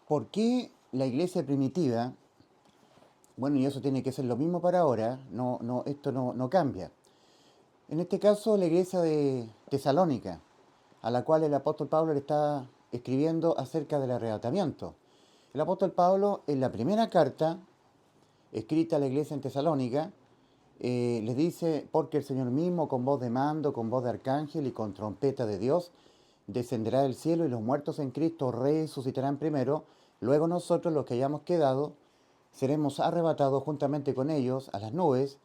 ¿Por qué la iglesia primitiva, bueno, y eso tiene que ser lo mismo para ahora, esto no cambia? En este caso, la iglesia de Tesalónica, a la cual el apóstol Pablo le está escribiendo acerca del arrebatamiento. El apóstol Pablo, en la primera carta escrita a la iglesia en Tesalónica, les dice, porque el Señor mismo, con voz de mando, con voz de arcángel y con trompeta de Dios, descenderá del cielo y los muertos en Cristo resucitarán primero, luego nosotros, los que hayamos quedado, seremos arrebatados juntamente con ellos a las nubes,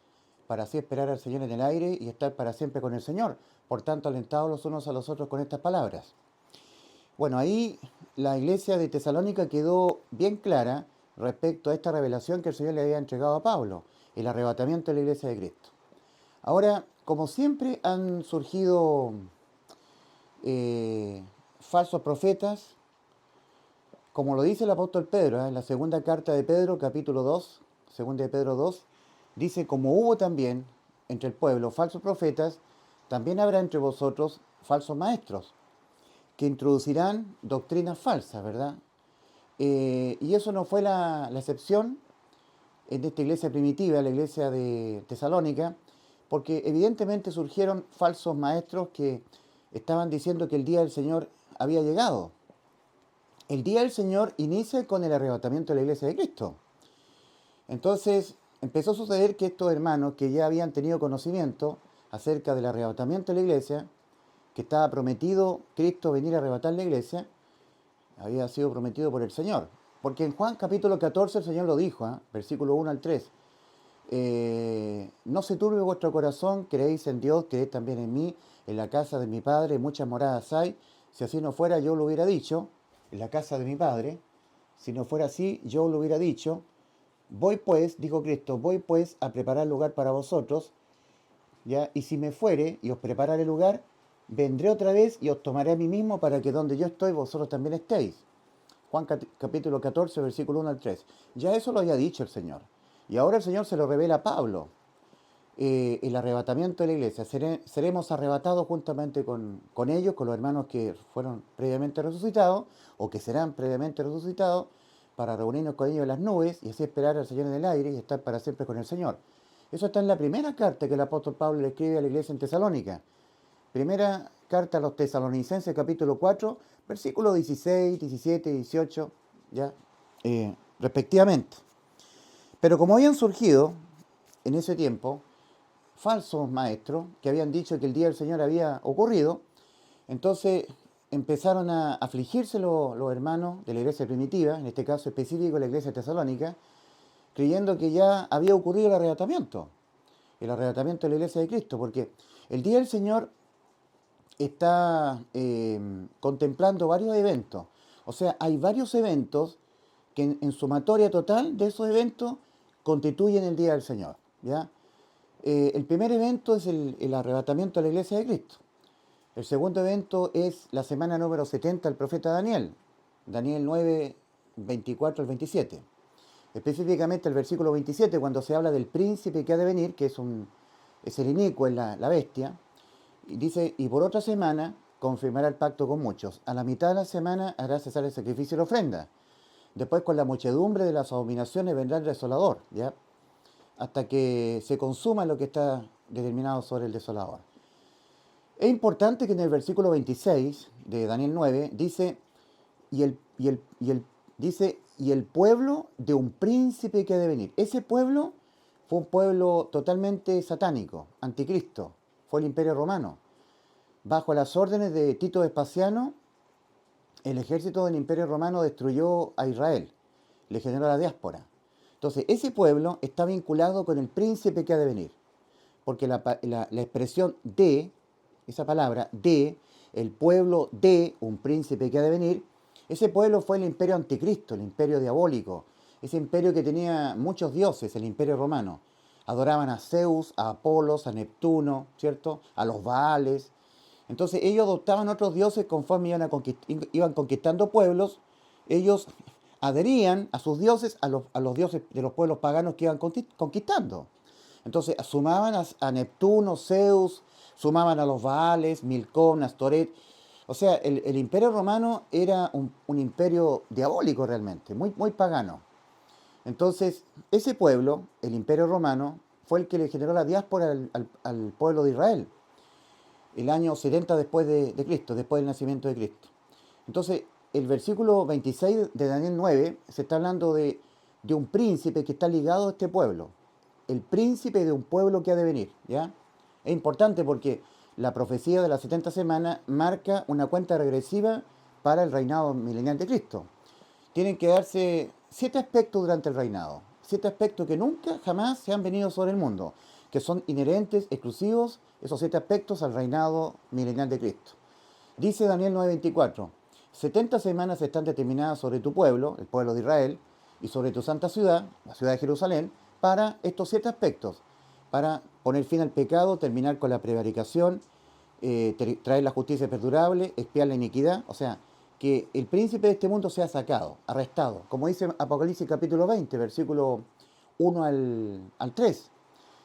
para así esperar al Señor en el aire y estar para siempre con el Señor. Por tanto, alentados los unos a los otros con estas palabras. Bueno, ahí la iglesia de Tesalónica quedó bien clara respecto a esta revelación que el Señor le había entregado a Pablo, el arrebatamiento de la iglesia de Cristo. Ahora, como siempre han surgido falsos profetas, como lo dice el apóstol Pedro, en la segunda carta de Pedro, capítulo 2, segunda de Pedro 2, dice, como hubo también entre el pueblo falsos profetas, también habrá entre vosotros falsos maestros, que introducirán doctrinas falsas, ¿verdad? Y eso no fue la excepción en esta iglesia primitiva, la iglesia de Tesalónica, porque evidentemente surgieron falsos maestros que estaban diciendo que el día del Señor había llegado. El día del Señor inicia con el arrebatamiento de la iglesia de Cristo. Entonces empezó a suceder que estos hermanos que ya habían tenido conocimiento acerca del arrebatamiento de la iglesia, que estaba prometido Cristo venir a arrebatar la iglesia, había sido prometido por el Señor. Porque en Juan capítulo 14 el Señor lo dijo, versículo 1 al 3. No se turbe vuestro corazón, creéis en Dios, creed también en mí. En la casa de mi Padre muchas moradas hay. Si así no fuera, yo lo hubiera dicho. En la casa de mi Padre, si no fuera así, yo lo hubiera dicho. Voy pues, dijo Cristo, voy pues a preparar lugar para vosotros, ¿ya? Y si me fuere y os prepararé lugar, vendré otra vez y os tomaré a mí mismo para que donde yo estoy vosotros también estéis. Juan capítulo 14, versículo 1 al 3. Ya eso lo había dicho el Señor. Y ahora el Señor se lo revela a Pablo. El arrebatamiento de la iglesia. Seremos arrebatados juntamente con ellos, con los hermanos que fueron previamente resucitados o que serán previamente resucitados, para reunirnos con ellos en las nubes y así esperar al Señor en el aire y estar para siempre con el Señor. Eso está en la primera carta que el apóstol Pablo le escribe a la iglesia en Tesalónica. Primera carta a los tesalonicenses, capítulo 4, versículos 16, 17 y 18, ya, respectivamente. Pero como habían surgido en ese tiempo falsos maestros que habían dicho que el día del Señor había ocurrido, entonces empezaron a afligirse los hermanos de la iglesia primitiva, en este caso específico la iglesia tesalónica, creyendo que ya había ocurrido el arrebatamiento de la iglesia de Cristo, porque el día del Señor está contemplando varios eventos. O sea, hay varios eventos que en sumatoria total de esos eventos constituyen el día del Señor, ¿ya? El primer evento es el arrebatamiento de la iglesia de Cristo. El segundo evento es la semana número 70 del profeta Daniel, Daniel 9, 24 al 27. Específicamente el versículo 27, cuando se habla del príncipe que ha de venir, que es el inicuo, es la bestia, y dice, y por otra semana confirmará el pacto con muchos. A la mitad de la semana hará cesar el sacrificio y la ofrenda. Después con la muchedumbre de las abominaciones vendrá el desolador, ¿ya? Hasta que se consuma lo que está determinado sobre el desolador. Es importante que en el versículo 26 de Daniel 9 dice, dice, y el pueblo de un príncipe que ha de venir. Ese pueblo fue un pueblo totalmente satánico, anticristo, fue el imperio romano. Bajo las órdenes de Tito Vespasiano, el ejército del imperio romano destruyó a Israel, le generó la diáspora. Entonces, ese pueblo está vinculado con el príncipe que ha de venir, porque la expresión de, esa palabra, de, el pueblo de un príncipe que ha de venir, ese pueblo fue el imperio anticristo, el imperio diabólico, ese imperio que tenía muchos dioses, el imperio romano. Adoraban a Zeus, a Apolos, a Neptuno, ¿cierto? A los Baales. Entonces ellos adoptaban otros dioses conforme iban conquistando pueblos. Ellos adherían a sus dioses, a los dioses de los pueblos paganos que iban conquistando. Entonces sumaban a Neptuno, Zeus, sumaban a los Baales, Milcom, Astoret, O sea, el imperio romano era un imperio diabólico realmente, muy, muy pagano. Entonces, ese pueblo, el imperio romano, fue el que le generó la diáspora al pueblo de Israel, el año 70 después de Cristo, después del nacimiento de Cristo. Entonces, el versículo 26 de Daniel 9 se está hablando de un príncipe que está ligado a este pueblo, el príncipe de un pueblo que ha de venir, ¿ya? Es importante porque la profecía de las 70 semanas marca una cuenta regresiva para el reinado milenial de Cristo. Tienen que darse 7 aspectos durante el reinado, 7 aspectos que nunca jamás se han venido sobre el mundo, que son inherentes, exclusivos, esos 7 aspectos al reinado milenial de Cristo. Dice Daniel 9:24, 70 semanas están determinadas sobre tu pueblo, el pueblo de Israel, y sobre tu santa ciudad, la ciudad de Jerusalén, para estos 7 aspectos, para poner fin al pecado, terminar con la prevaricación, traer la justicia perdurable, expiar la iniquidad, o sea, que el príncipe de este mundo sea sacado, arrestado, como dice Apocalipsis capítulo 20, versículo 1 al 3.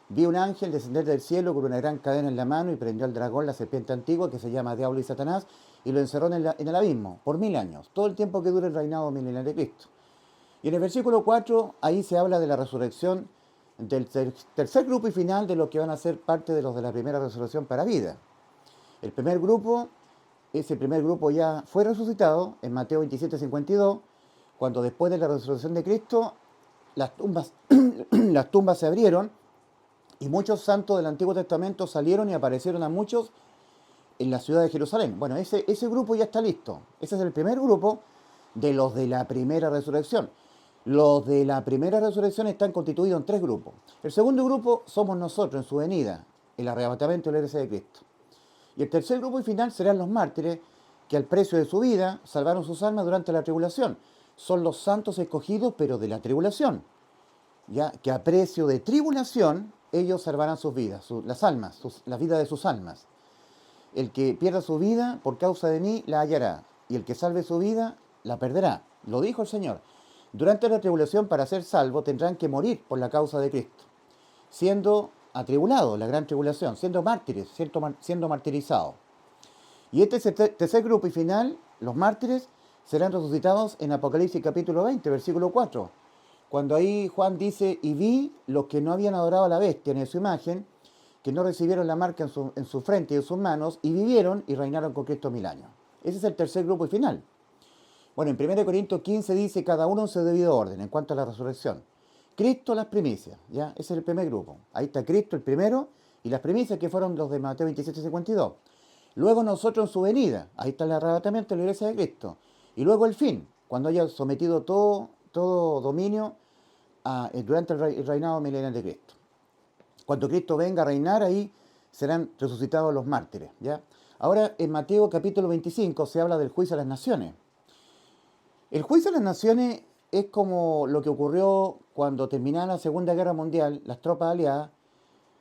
Vi un ángel descender del cielo con una gran cadena en la mano y prendió al dragón, la serpiente antigua, que se llama Diablo y Satanás, y lo encerró en el abismo por 1000 años, todo el tiempo que dure el reinado milenario de Cristo. Y en el versículo 4, ahí se habla de la resurrección del tercer grupo y final de los que van a ser parte de los de la primera resurrección para vida. El primer grupo, ese primer grupo ya fue resucitado en Mateo 27:52, cuando después de la resurrección de Cristo, las tumbas, las tumbas se abrieron y muchos santos del Antiguo Testamento salieron y aparecieron a muchos en la ciudad de Jerusalén. Bueno, ese grupo ya está listo. Ese es el primer grupo de los de la primera resurrección. Los de la primera resurrección están constituidos en 3 grupos. El segundo grupo somos nosotros en su venida, el arrebatamiento de la iglesia de Cristo. Y el tercer grupo y final serán los mártires que al precio de su vida salvaron sus almas durante la tribulación. Son los santos escogidos, pero de la tribulación. Ya que a precio de tribulación ellos salvarán sus vidas, las almas, la vida de sus almas. El que pierda su vida por causa de mí la hallará, y el que salve su vida la perderá. Lo dijo el Señor. Durante la tribulación, para ser salvo, tendrán que morir por la causa de Cristo, siendo atribulados, la gran tribulación, siendo mártires, siendo martirizados. Y este tercer grupo y final, los mártires, serán resucitados en Apocalipsis capítulo 20, versículo 4, cuando ahí Juan dice, y vi los que no habían adorado a la bestia ni a su imagen, que no recibieron la marca en su frente y en sus manos, y vivieron y reinaron con Cristo 1000 años. Ese es el tercer grupo y final. Bueno, en 1 Corintios 15 dice, cada uno en su debido orden en cuanto a la resurrección. Cristo las primicias, ¿ya? Ese es el primer grupo. Ahí está Cristo el primero, y las primicias que fueron los de Mateo 27:52. Luego nosotros en su venida, ahí está el arrebatamiento de la iglesia de Cristo. Y luego el fin, cuando haya sometido todo dominio durante el reinado milenial de Cristo. Cuando Cristo venga a reinar, ahí serán resucitados los mártires, ¿ya? Ahora, en Mateo capítulo 25 se habla del juicio a las naciones. El juicio a las naciones es como lo que ocurrió cuando terminada la Segunda Guerra Mundial, las tropas aliadas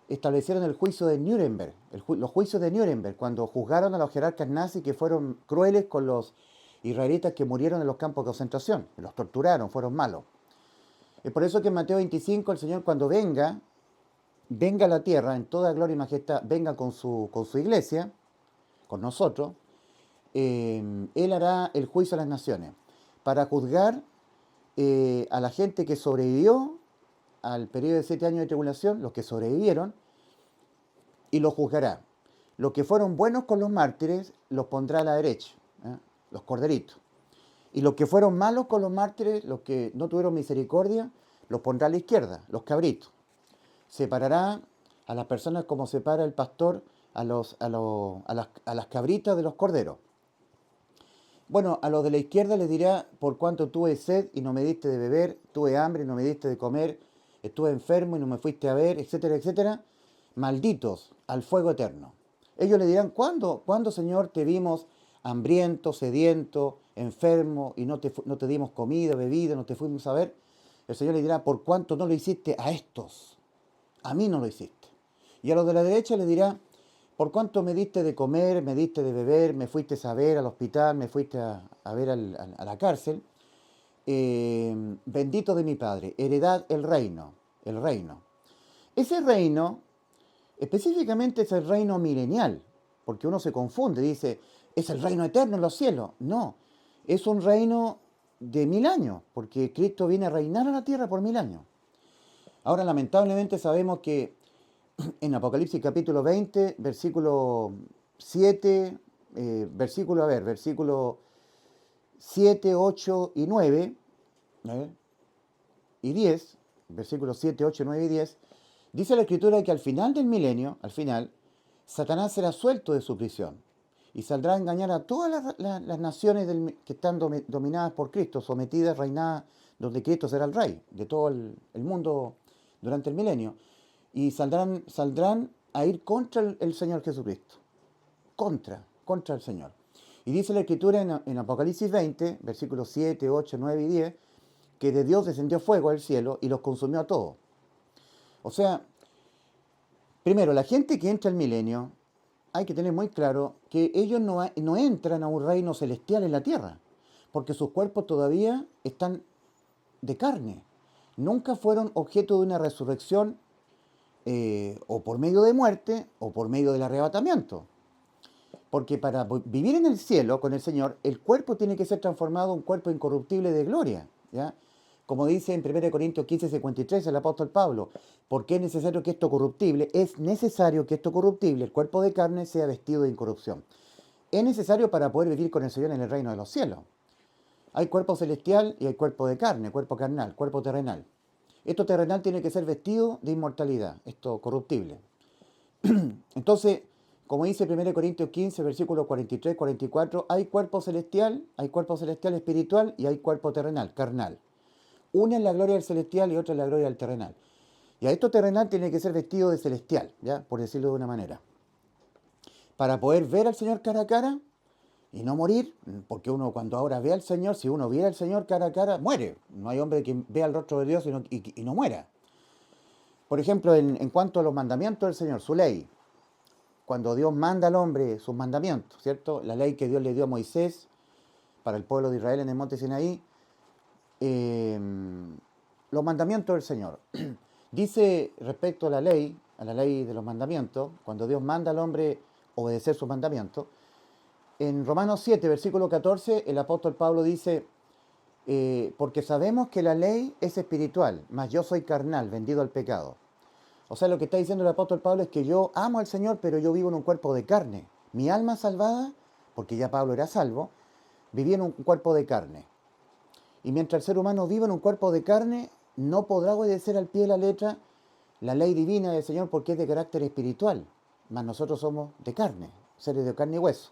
establecieron el juicio de Nuremberg, los juicios de Nuremberg, cuando juzgaron a los jerarcas nazis que fueron crueles con los israelitas que murieron en los campos de concentración, los torturaron, fueron malos. Es por eso que en Mateo 25 el Señor cuando venga a la tierra en toda gloria y majestad, venga con su iglesia, con nosotros, Él hará el juicio a las naciones para juzgar a la gente que sobrevivió al periodo de 7 años de tribulación, los que sobrevivieron, y los juzgará. Los que fueron buenos con los mártires los pondrá a la derecha, los corderitos. Y los que fueron malos con los mártires, los que no tuvieron misericordia, los pondrá a la izquierda, los cabritos. Separará a las personas como separa el pastor a las cabritas de los corderos. Bueno, a los de la izquierda les dirá, por cuanto tuve sed y no me diste de beber, tuve hambre y no me diste de comer, estuve enfermo y no me fuiste a ver, etcétera, etcétera, malditos al fuego eterno. Ellos le dirán, ¿cuándo, Señor, te vimos hambriento, sediento, enfermo y no te dimos comida, bebida, no te fuimos a ver? El Señor le dirá, por cuanto no lo hiciste a estos, a mí no lo hiciste. Y a los de la derecha le dirá, por cuánto me diste de comer, me diste de beber, me fuiste a ver al hospital, me fuiste a ver a la cárcel, bendito de mi Padre, heredad el reino, el reino. Ese reino, específicamente es el reino milenial, porque uno se confunde, dice, es el reino eterno en los cielos. No, es un reino de 1000 años, porque Cristo viene a reinar a la tierra por 1000 años. Ahora, lamentablemente sabemos que en Apocalipsis capítulo 20, versículo 7, versículo 7, 8 y 9, ¿eh? y 10, versículos 7, 8, 9 y 10, dice la Escritura que al final del milenio, al final, Satanás será suelto de su prisión y saldrá a engañar a todas las naciones que están dominadas por Cristo, sometidas, reinadas, donde Cristo será el rey de todo el mundo durante el milenio. Y saldrán a ir contra el Señor Jesucristo, contra el Señor. Y dice la Escritura en Apocalipsis 20, versículos 7, 8, 9 y 10, que de Dios descendió fuego del cielo y los consumió a todos. O sea, primero, la gente que entra al milenio, hay que tener muy claro que ellos no entran a un reino celestial en la tierra, porque sus cuerpos todavía están de carne. Nunca fueron objeto de una resurrección o por medio de muerte o por medio del arrebatamiento. Porque para vivir en el cielo con el Señor, el cuerpo tiene que ser transformado en un cuerpo incorruptible de gloria, ¿ya? Como dice en 1 Corintios 15, 53 el apóstol Pablo, porque es necesario que esto corruptible, el cuerpo de carne, sea vestido de incorrupción. Es necesario para poder vivir con el Señor en el reino de los cielos. Hay cuerpo celestial y hay cuerpo de carne, cuerpo carnal, cuerpo terrenal. Esto terrenal tiene que ser vestido de inmortalidad, esto corruptible. Entonces, como dice 1 Corintios 15, versículos 43, 44, hay cuerpo celestial espiritual y hay cuerpo terrenal, carnal. Una es la gloria del celestial y otra es la gloria del terrenal. Y a esto terrenal tiene que ser vestido de celestial, ¿ya? Por decirlo de una manera. Para poder ver al Señor cara a cara y no morir, porque uno cuando ahora ve al Señor, si uno viera al Señor cara a cara, muere. No hay hombre que vea el rostro de Dios y no muera. Por ejemplo, en cuanto a los mandamientos del Señor, su ley, cuando Dios manda al hombre sus mandamientos, ¿cierto? La ley que Dios le dio a Moisés para el pueblo de Israel en el monte Sinaí, los mandamientos del Señor. Dice respecto a la ley de los mandamientos, cuando Dios manda al hombre obedecer sus mandamientos, en Romanos 7, versículo 14, el apóstol Pablo dice, porque sabemos que la ley es espiritual, mas yo soy carnal, vendido al pecado. O sea, lo que está diciendo el apóstol Pablo es que yo amo al Señor, pero yo vivo en un cuerpo de carne. Mi alma salvada, porque ya Pablo era salvo, vivía en un cuerpo de carne. Y mientras el ser humano viva en un cuerpo de carne, no podrá obedecer al pie de la letra la ley divina del Señor porque es de carácter espiritual. Mas nosotros somos de carne, seres de carne y hueso.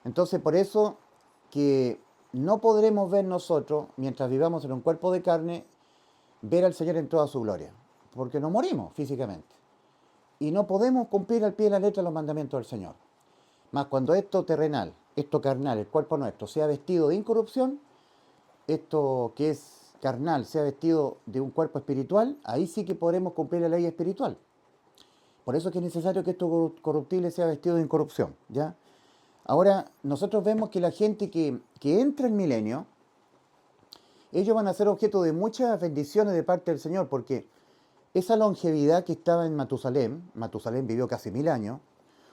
Entonces, por eso que no podremos ver nosotros, mientras vivamos en un cuerpo de carne, ver al Señor en toda su gloria. Porque no morimos físicamente. Y no podemos cumplir al pie de la letra los mandamientos del Señor. Mas cuando esto terrenal, esto carnal, el cuerpo nuestro, sea vestido de incorrupción, esto que es carnal sea vestido de un cuerpo espiritual, ahí sí que podremos cumplir la ley espiritual. Por eso es que es necesario que esto corruptible sea vestido de incorrupción, ¿ya? Ahora, nosotros vemos que la gente que entra en milenio, ellos van a ser objeto de muchas bendiciones de parte del Señor, porque esa longevidad que estaba en Matusalén vivió casi 1000 años,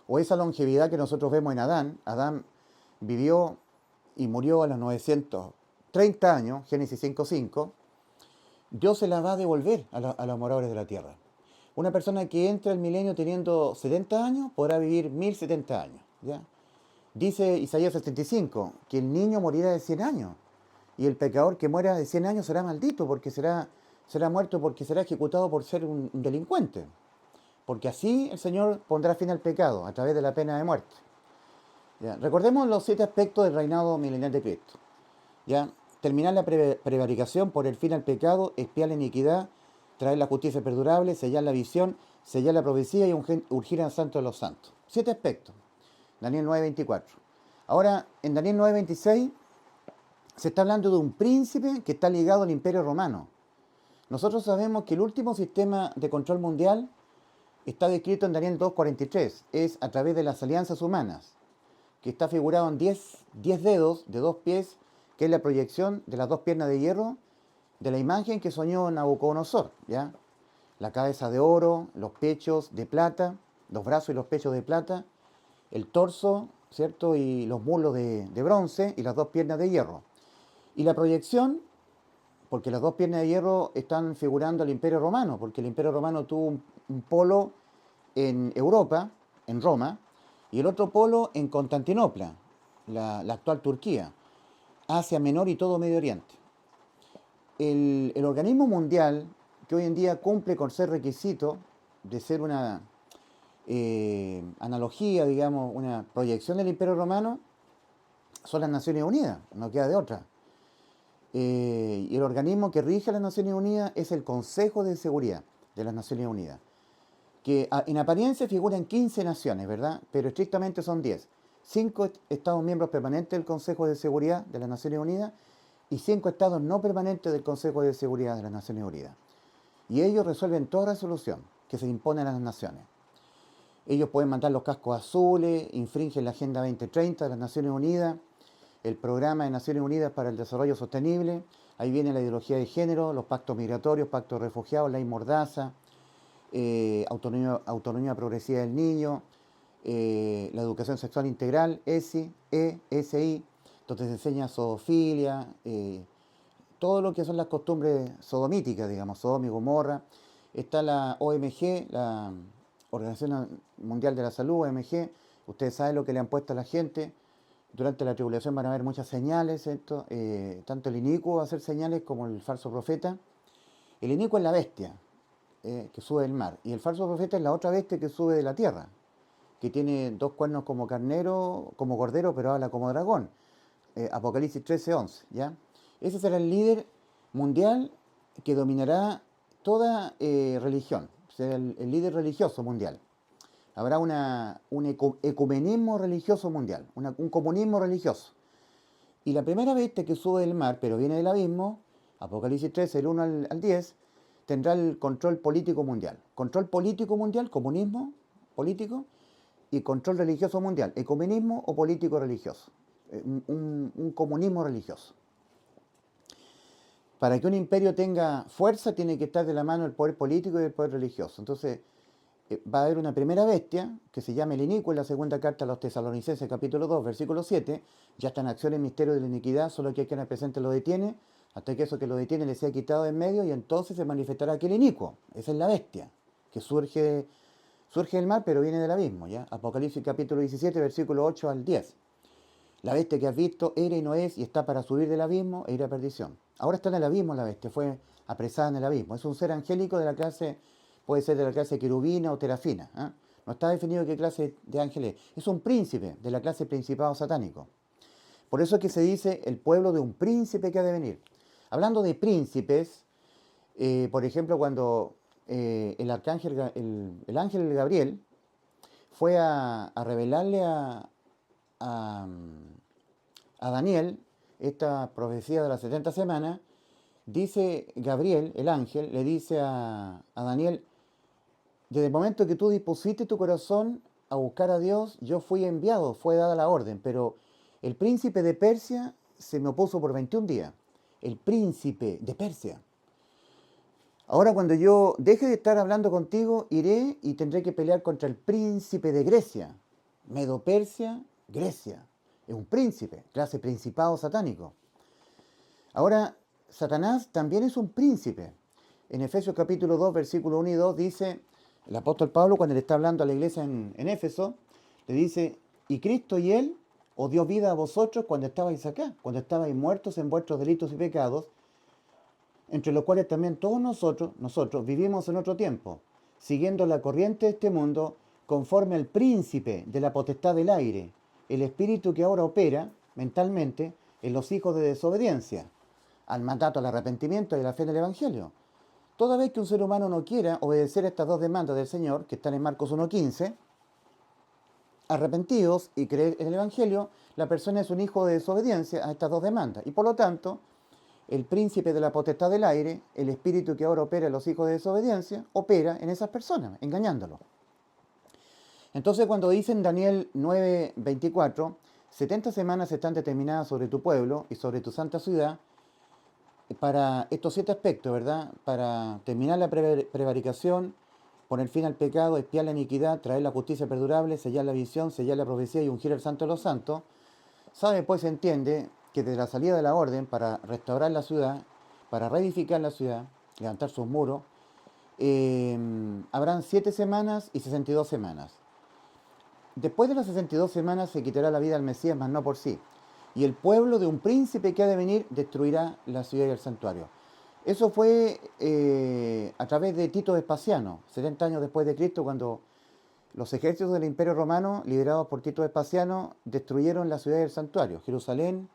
o esa longevidad que nosotros vemos en Adán vivió y murió a los 930 años, Génesis 5:5, Dios se la va a devolver a los moradores de la tierra. Una persona que entra al milenio teniendo 70 años podrá vivir 1070 años, ¿ya? Dice Isaías 75 que el niño morirá de 100 años y el pecador que muera de 100 años será maldito porque será muerto porque será ejecutado por ser un delincuente. Porque así el Señor pondrá fin al pecado a través de la pena de muerte. ¿Ya? Recordemos los 7 aspectos del reinado milenial de Cristo. ¿Ya? Terminar la prevaricación, poner fin al pecado, expiar la iniquidad, traer la justicia perdurable, sellar la visión, sellar la profecía y ungir al santo de los santos. 7 aspectos. Daniel 9:24. Ahora, en Daniel 9:26 se está hablando de un príncipe que está ligado al imperio romano. Nosotros sabemos que el último sistema de control mundial está descrito en Daniel 2:43. Es a través de las alianzas humanas, que está figurado en 10 dedos de 2 pies, que es la proyección de las 2 piernas de hierro de la imagen que soñó Nabucodonosor, ¿ya? La cabeza de oro, los pechos de plata, los brazos y los pechos de plata, el torso ¿cierto? Y los muslos de bronce y las dos piernas de hierro. Y la proyección, porque las dos piernas de hierro están figurando al Imperio Romano, porque el Imperio Romano tuvo un polo en Europa, en Roma, y el otro polo en Constantinopla, la actual Turquía, Asia Menor y todo Medio Oriente. El organismo mundial, que hoy en día cumple con ser requisito de ser una analogía, digamos, una proyección del Imperio Romano, son las Naciones Unidas, no queda de otra. Y el organismo que rige a las Naciones Unidas es el Consejo de Seguridad de las Naciones Unidas, que en apariencia figuran 15 naciones, ¿verdad? Pero estrictamente son 10. 5 Estados miembros permanentes del Consejo de Seguridad de las Naciones Unidas y 5 estados no permanentes del Consejo de Seguridad de las Naciones Unidas. Y ellos resuelven toda resolución que se impone a las naciones. Ellos pueden mandar los cascos azules, infringen la Agenda 2030 de las Naciones Unidas, el Programa de Naciones Unidas para el Desarrollo Sostenible, ahí viene la ideología de género, los pactos migratorios, pactos de refugiados, ley Mordaza, autonomía progresiva del niño, la educación sexual integral, ESI, donde se enseña zoofilia, todo lo que son las costumbres sodomíticas, digamos, Sodoma y Gomorra. Está la OMG, la Organización Mundial de la Salud, OMG. Ustedes saben lo que le han puesto a la gente. Durante la tribulación van a haber muchas señales, tanto el inicuo va a hacer señales como el falso profeta. El inicuo es la bestia que sube del mar, y el falso profeta es la otra bestia que sube de la tierra, que tiene dos cuernos como carnero, como cordero, pero habla como dragón. Apocalipsis 13:11, ¿ya? Ese será el líder mundial que dominará toda religión, será el líder religioso mundial. Habrá un ecumenismo religioso mundial, un comunismo religioso. Y la primera bestia que sube del mar, pero viene del abismo, Apocalipsis 13, del 1 al 10, tendrá el control político mundial. Control político mundial, comunismo político, y control religioso mundial, ecumenismo o político religioso. Un comunismo religioso. Para que un imperio tenga fuerza, tiene que estar de la mano el poder político y el poder religioso. Entonces, va a haber una primera bestia, que se llama el inicuo, en la segunda carta a los Tesalonicenses, capítulo 2, versículo 7. Ya está en acción el misterio de la iniquidad, solo que hay quien presente lo detiene, hasta que eso que lo detiene le sea quitado de en medio, y entonces se manifestará aquel inicuo. Esa es la bestia, que surge del mar, pero viene del abismo, ¿ya? Apocalipsis capítulo 17, versículo 8 al 10. La bestia que has visto era y no es, y está para subir del abismo e ir a perdición. Ahora está en el abismo la bestia, fue apresada en el abismo. Es un ser angélico de la clase, puede ser de la clase querubina o terafina. No está definido qué clase de ángel es. Es un príncipe de la clase principado satánico. Por eso es que se dice el pueblo de un príncipe que ha de venir. Hablando de príncipes, por ejemplo, cuando el ángel Gabriel fue a revelarle a, a Daniel esta profecía de las 70 semanas, dice Gabriel, el ángel, le dice a Daniel: desde el momento que tú dispusiste tu corazón a buscar a Dios, yo fui enviado, fue dada la orden, pero el príncipe de Persia se me opuso por 21 días. El príncipe de Persia. Ahora cuando yo deje de estar hablando contigo, iré y tendré que pelear contra el príncipe de Grecia. Medo-Persia, Grecia. Es un príncipe, clase principado satánico. Ahora, Satanás también es un príncipe. En Efesios capítulo 2, versículo 1 y 2 dice, el apóstol Pablo, cuando le está hablando a la iglesia en Éfeso, le dice: y Cristo y Él os dio vida a vosotros cuando estabais acá, cuando estabais muertos en vuestros delitos y pecados, entre los cuales también todos nosotros vivimos en otro tiempo, siguiendo la corriente de este mundo, conforme al príncipe de la potestad del aire, el espíritu que ahora opera mentalmente en los hijos de desobediencia, al mandato al arrepentimiento y a la fe en el Evangelio. Toda vez que un ser humano no quiera obedecer estas dos demandas del Señor, que están en Marcos 1:15, arrepentidos y creer en el Evangelio, la persona es un hijo de desobediencia a estas dos demandas. Y por lo tanto, el príncipe de la potestad del aire, el espíritu que ahora opera en los hijos de desobediencia, opera en esas personas, engañándolos. Entonces cuando dice en Daniel 9:24, 70 semanas están determinadas sobre tu pueblo y sobre tu santa ciudad, para estos 7 aspectos, ¿verdad? Para terminar la prevaricación, poner fin al pecado, expiar la iniquidad, traer la justicia perdurable, sellar la visión, sellar la profecía y ungir el santo de los santos, sabe pues se entiende que desde la salida de la orden para restaurar la ciudad, para reedificar la ciudad, levantar sus muros, habrán 7 semanas y 62 semanas. Después de las 62 semanas se quitará la vida al Mesías, mas no por sí. Y el pueblo de un príncipe que ha de venir destruirá la ciudad y el santuario. Eso fue a través de Tito Vespasiano, 70 años después de Cristo, cuando los ejércitos del Imperio Romano, liderados por Tito Vespasiano, destruyeron la ciudad y el santuario, Jerusalén,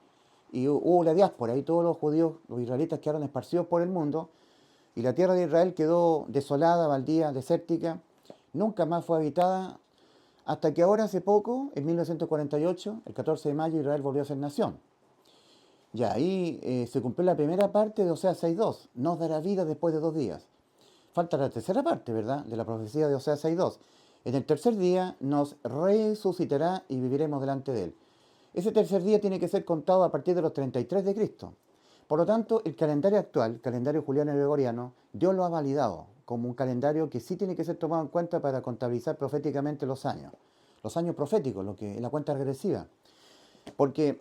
y hubo la diáspora, y todos los judíos, los israelitas quedaron esparcidos por el mundo, y la tierra de Israel quedó desolada, baldía, desértica, nunca más fue habitada, hasta que ahora hace poco, en 1948, el 14 de mayo, Israel volvió a ser nación. Ya ahí se cumplió la primera parte de Oseas 6.2, nos dará vida después de 2 días. Falta la tercera parte, ¿verdad?, de la profecía de Oseas 6.2. En el tercer día nos resucitará y viviremos delante de él. Ese tercer día tiene que ser contado a partir de los 33 de Cristo. Por lo tanto, el calendario actual, el calendario juliano y gregoriano, Dios lo ha validado como un calendario que sí tiene que ser tomado en cuenta para contabilizar proféticamente los años proféticos, lo que es la cuenta regresiva. Porque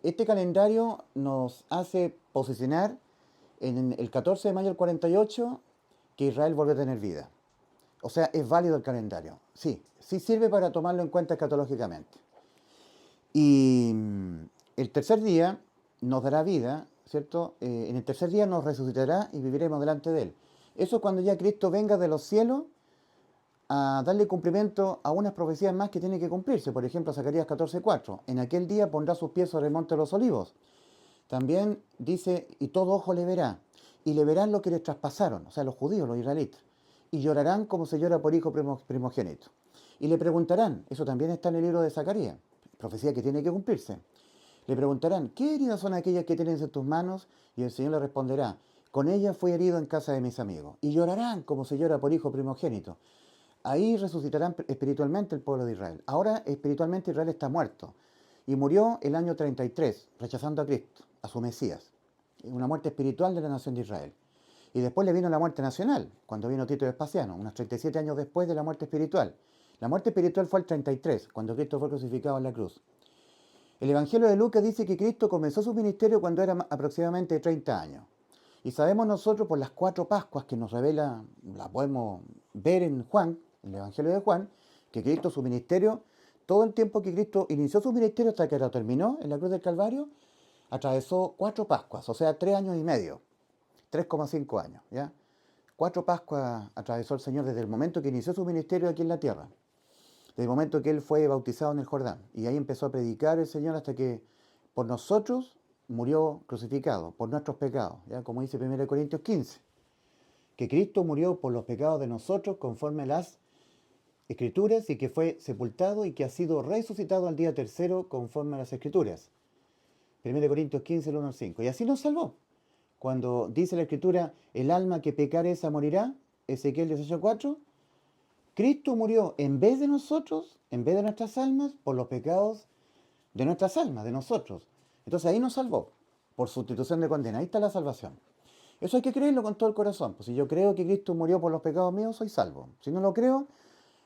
este calendario nos hace posicionar en el 14 de mayo del 48 que Israel vuelve a tener vida. O sea, es válido el calendario. Sí, sí sirve para tomarlo en cuenta escatológicamente. Y el tercer día nos dará vida, ¿cierto? En el tercer día nos resucitará y viviremos delante de él. Eso es cuando ya Cristo venga de los cielos a darle cumplimiento a unas profecías más que tienen que cumplirse. Por ejemplo, Zacarías 14:4. En aquel día pondrá sus pies sobre el monte de los olivos. También dice, y todo ojo le verá. Y le verán lo que les traspasaron, o sea, los judíos, los israelitas. Y llorarán como se llora por hijo primogénito. Y le preguntarán, eso también está en el libro de Zacarías, profecía que tiene que cumplirse. Le preguntarán, ¿qué heridas son aquellas que tienes en tus manos? Y el Señor le responderá, con ellas fui herido en casa de mis amigos. Y llorarán como se llora por hijo primogénito. Ahí resucitarán espiritualmente el pueblo de Israel. Ahora espiritualmente Israel está muerto. Y murió el año 33, rechazando a Cristo, a su Mesías. Una muerte espiritual de la nación de Israel. Y después le vino la muerte nacional, cuando vino Tito Vespasiano, unos 37 años después de la muerte espiritual. La muerte espiritual fue el 33, cuando Cristo fue crucificado en la cruz. El Evangelio de Lucas dice que Cristo comenzó su ministerio cuando era aproximadamente 30 años. Y sabemos nosotros por las 4 Pascuas que nos revela, la podemos ver en Juan, en el Evangelio de Juan, que Cristo, su ministerio, todo el tiempo que Cristo inició su ministerio hasta que lo terminó en la cruz del Calvario, atravesó 4 Pascuas, o sea, 3 años y medio, 3,5 años, ¿ya? 4 Pascuas atravesó el Señor desde el momento que inició su ministerio aquí en la tierra, desde el momento que Él fue bautizado en el Jordán. Y ahí empezó a predicar el Señor hasta que por nosotros murió crucificado, por nuestros pecados, ¿ya? Como dice 1 Corintios 15, que Cristo murió por los pecados de nosotros conforme a las Escrituras y que fue sepultado y que ha sido resucitado al día tercero conforme a las Escrituras. 1 Corintios 15, el 1 al 5. Y así nos salvó. Cuando dice la Escritura, el alma que pecare esa morirá, Ezequiel 18:4, Cristo murió en vez de nosotros, en vez de nuestras almas, por los pecados de nuestras almas, de nosotros. Entonces ahí nos salvó, por sustitución de condena. Ahí está la salvación. Eso hay que creerlo con todo el corazón. Pues si yo creo que Cristo murió por los pecados míos, soy salvo. Si no lo creo,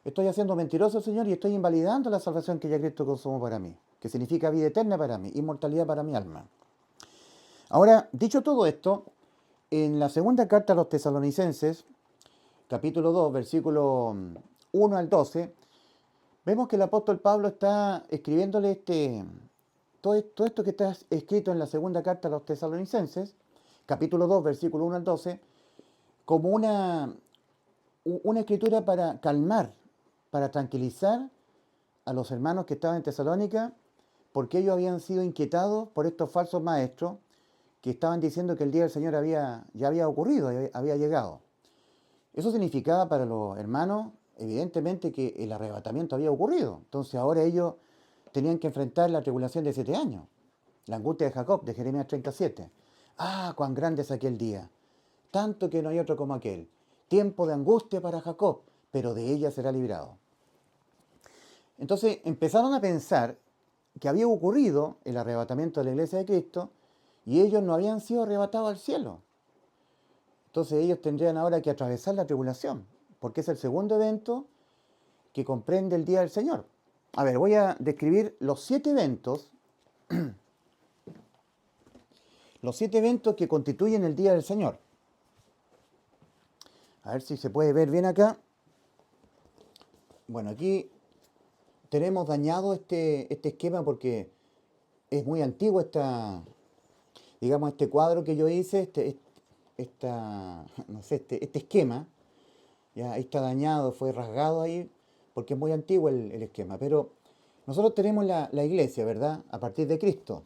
estoy haciendo mentiroso al Señor y estoy invalidando la salvación que ya Cristo consumó para mí, que significa vida eterna para mí, inmortalidad para mi alma. Ahora, dicho todo esto, en la segunda carta a los Tesalonicenses, capítulo 2, versículo 1 al 12, vemos que el apóstol Pablo está escribiéndole todo esto que está escrito en la segunda carta a los Tesalonicenses, capítulo 2, versículo 1 al 12, como una escritura para calmar, para tranquilizar a los hermanos que estaban en Tesalónica, porque ellos habían sido inquietados por estos falsos maestros que estaban diciendo que el día del Señor ya había ocurrido, había llegado. Eso significaba para los hermanos, evidentemente, que el arrebatamiento había ocurrido. Entonces ahora ellos tenían que enfrentar la tribulación de 7 años, la angustia de Jacob, de Jeremías 37. ¡Ah, cuán grande es aquel día! Tanto que no hay otro como aquel. Tiempo de angustia para Jacob, pero de ella será librado. Entonces empezaron a pensar que había ocurrido el arrebatamiento de la iglesia de Cristo y ellos no habían sido arrebatados al cielo. Entonces ellos tendrían ahora que atravesar la tribulación, porque es el segundo evento que comprende el día del Señor. A ver, voy a describir los 7 eventos que constituyen el día del Señor. A ver si se puede ver bien acá. Bueno, aquí tenemos dañado este esquema porque es muy antiguo digamos, este cuadro que yo hice, no sé, este esquema, ya ahí está dañado, fue rasgado ahí, porque es muy antiguo el esquema. Pero nosotros tenemos la iglesia, ¿verdad? A partir de Cristo,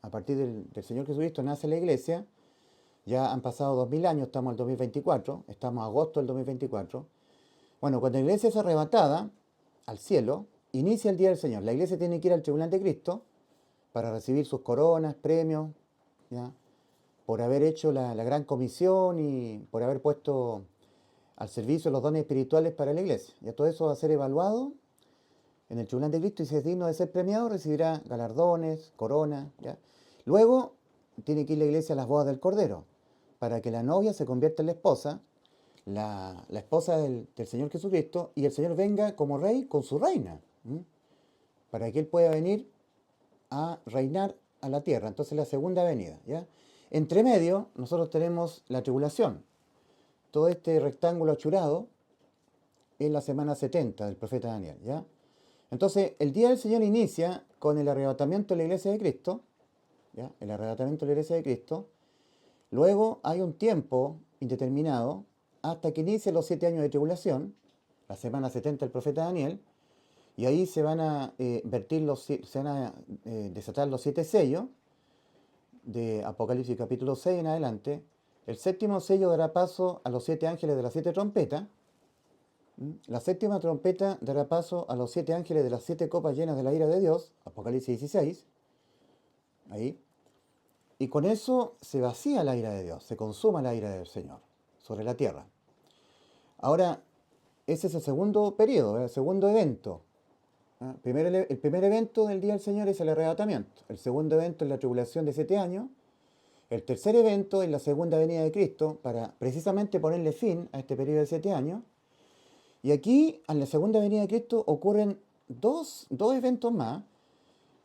a partir del Señor Jesucristo nace la iglesia. Ya han pasado 2000 años, estamos en el 2024, estamos en agosto del 2024. Bueno, cuando la iglesia es arrebatada al cielo, inicia el día del Señor. La iglesia tiene que ir al tribunal de Cristo para recibir sus coronas, premios, ¿ya? Por haber hecho la gran comisión y por haber puesto al servicio los dones espirituales para la iglesia. Ya todo eso va a ser evaluado en el tribunal de Cristo y si es digno de ser premiado recibirá galardones, coronas, ¿ya? Luego tiene que ir la iglesia a las bodas del Cordero para que la novia se convierta en la esposa, la esposa del Señor Jesucristo, y el Señor venga como rey con su reina, para que Él pueda venir a reinar a la tierra. Entonces la segunda venida, ¿ya? Entre medio nosotros tenemos la tribulación. Todo este rectángulo achurado es la semana 70 del profeta Daniel, ¿ya? Entonces el día del Señor inicia con el arrebatamiento de la iglesia de Cristo, ¿ya? El arrebatamiento de la iglesia de Cristo. Luego hay un tiempo indeterminado hasta que inicien los 7 años de tribulación, la semana 70 del profeta Daniel, y ahí se van a desatar los 7 sellos de Apocalipsis capítulo 6 en adelante. El séptimo sello dará paso a los 7 ángeles de las 7 trompetas. La séptima trompeta dará paso a los 7 ángeles de las 7 copas llenas de la ira de Dios, Apocalipsis 16. Ahí. Y con eso se vacía la ira de Dios, se consuma la ira del Señor sobre la tierra. Ahora, ese es el segundo periodo, el segundo evento. El primer evento del día del Señor es el arrebatamiento. El segundo evento es la tribulación de 7 años. El tercer evento es la segunda venida de Cristo para precisamente ponerle fin a este periodo de 7 años. Y aquí, en la segunda venida de Cristo, ocurren dos eventos más,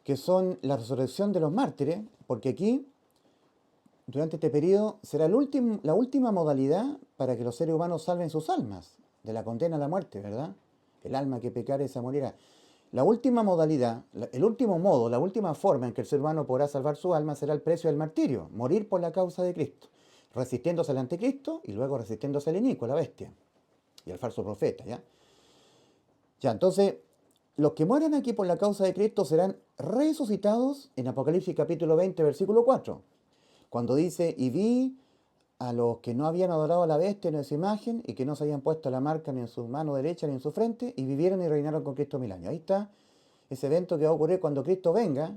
que son la resurrección de los mártires, porque aquí, durante este periodo, será la última modalidad para que los seres humanos salven sus almas de la condena a la muerte, ¿verdad? El alma que pecare, esa morirá. La última modalidad, el último modo, la última forma en que el ser humano podrá salvar su alma será el precio del martirio, morir por la causa de Cristo, resistiéndose al anticristo y luego resistiéndose al inicuo, a la bestia, y al falso profeta, ¿ya? Ya, entonces, los que mueran aquí por la causa de Cristo serán resucitados en Apocalipsis capítulo 20, versículo 4, cuando dice, y vi a los que no habían adorado a la bestia ni a su imagen y que no se habían puesto la marca ni en su mano derecha ni en su frente y vivieron y reinaron con Cristo 1000 años. Ahí está ese evento que va a ocurrir cuando Cristo venga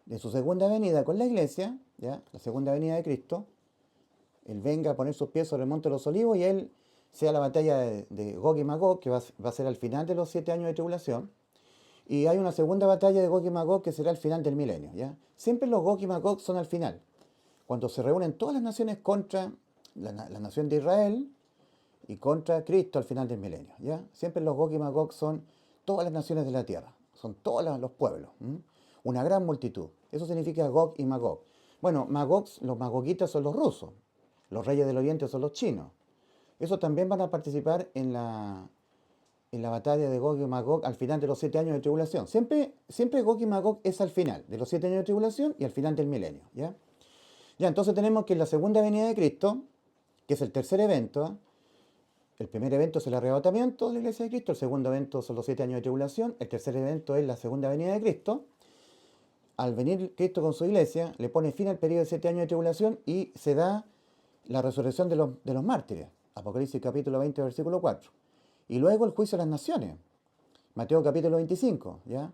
de su segunda venida con la iglesia, ¿ya? La segunda venida de Cristo. Él venga a poner sus pies sobre el monte de los olivos y él sea la batalla de Gog y Magog, que va a ser al final de los 7 años de tribulación. Y hay una segunda batalla de Gog y Magog que será al final del milenio, ¿ya? Siempre los Gog y Magog son al final, cuando se reúnen todas las naciones contra la nación de Israel y contra Cristo al final del milenio, ¿ya? Siempre los Gog y Magog son todas las naciones de la tierra, son todos los pueblos, una gran multitud. Eso significa Gog y Magog. Bueno, los magogitas son los rusos, los reyes del oriente son los chinos. Esos también van a participar en la batalla de Gog y Magog al final de los 7 años de tribulación. Siempre Gog y Magog es al final de los 7 años de tribulación y al final del milenio, ¿ya? Ya, entonces tenemos que en la segunda venida de Cristo, que es el tercer evento, el primer evento es el arrebatamiento de la iglesia de Cristo, el segundo evento son los 7 años de tribulación, el tercer evento es la segunda venida de Cristo. Al venir Cristo con su iglesia, le pone fin al periodo de 7 años de tribulación y se da la resurrección de los mártires, Apocalipsis capítulo 20, versículo 4. Y luego el juicio de las naciones, Mateo capítulo 25, ¿ya?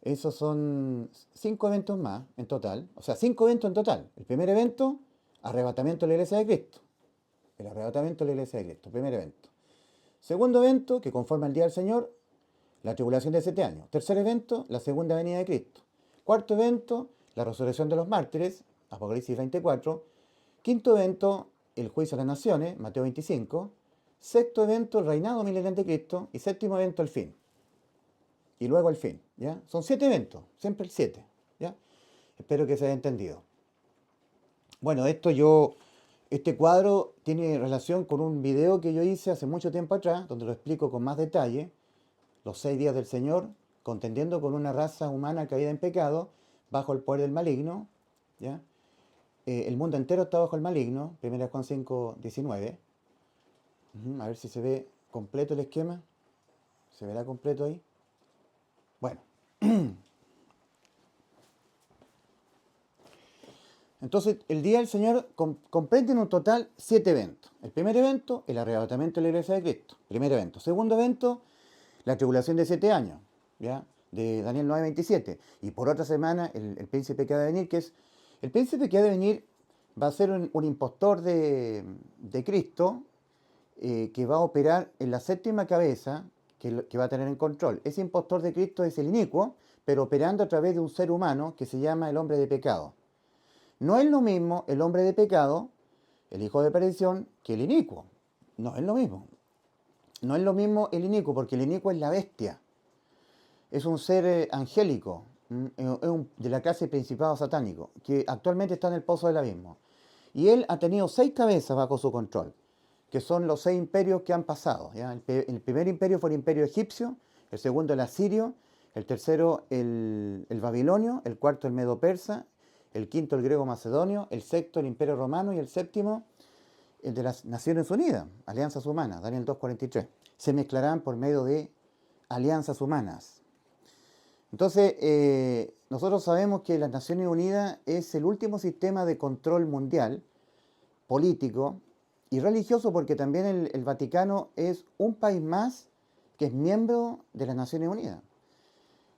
Esos son 5 eventos más en total, o sea, 5 eventos en total. El primer evento, arrebatamiento de la iglesia de Cristo. El arrebatamiento de la iglesia de Cristo, primer evento. Segundo evento, que conforma el día del Señor, la tribulación de 7 años. Tercer evento, la segunda venida de Cristo. Cuarto evento, la resurrección de los mártires, Apocalipsis 24. Quinto evento, el juicio a las naciones, Mateo 25. sexto evento, el reinado milenial de Cristo, y séptimo evento, el fin. Y luego el fin, ¿ya? Son 7 eventos, siempre el 7, ¿ya? Espero que se haya entendido. Bueno, este cuadro tiene relación con un video que yo hice hace mucho tiempo atrás, donde lo explico con más detalle, los 6 días del Señor, contendiendo con una raza humana caída en pecado, bajo el poder del maligno, ¿ya? El mundo entero está bajo el maligno, 1 Juan 5, 19. A ver si se ve completo el esquema. ¿Se verá completo ahí? Bueno, entonces el día del Señor comprende en un total 7 eventos. El primer evento, el arrebatamiento de la iglesia de Cristo. Primer evento. Segundo evento, la tribulación de 7 años, ¿ya? De Daniel 9:27. Y por otra semana, el príncipe que ha de venir, que es... El príncipe que ha de venir va a ser un impostor de Cristo, que va a operar en la séptima cabeza que va a tener en control. Ese impostor de Cristo es el inicuo, pero operando a través de un ser humano que se llama el hombre de pecado. No es lo mismo el hombre de pecado, el hijo de perdición, que el inicuo. No es lo mismo. No es lo mismo el inicuo, porque el inicuo es la bestia. Es un ser angélico, de la clase principado satánico, que actualmente está en el pozo del abismo. Y él ha tenido 6 cabezas bajo su control, que son los 6 imperios que han pasado, ¿ya? El primer imperio fue el imperio egipcio, el segundo el asirio, el tercero el babilonio, el cuarto el medo-persa, el quinto el griego-macedonio, el sexto el imperio romano y el séptimo el de las Naciones Unidas, alianzas humanas, Daniel 2:43. Se mezclarán por medio de alianzas humanas. Entonces, nosotros sabemos que las Naciones Unidas es el último sistema de control mundial, político y religioso, porque también el Vaticano es un país más que es miembro de las Naciones Unidas.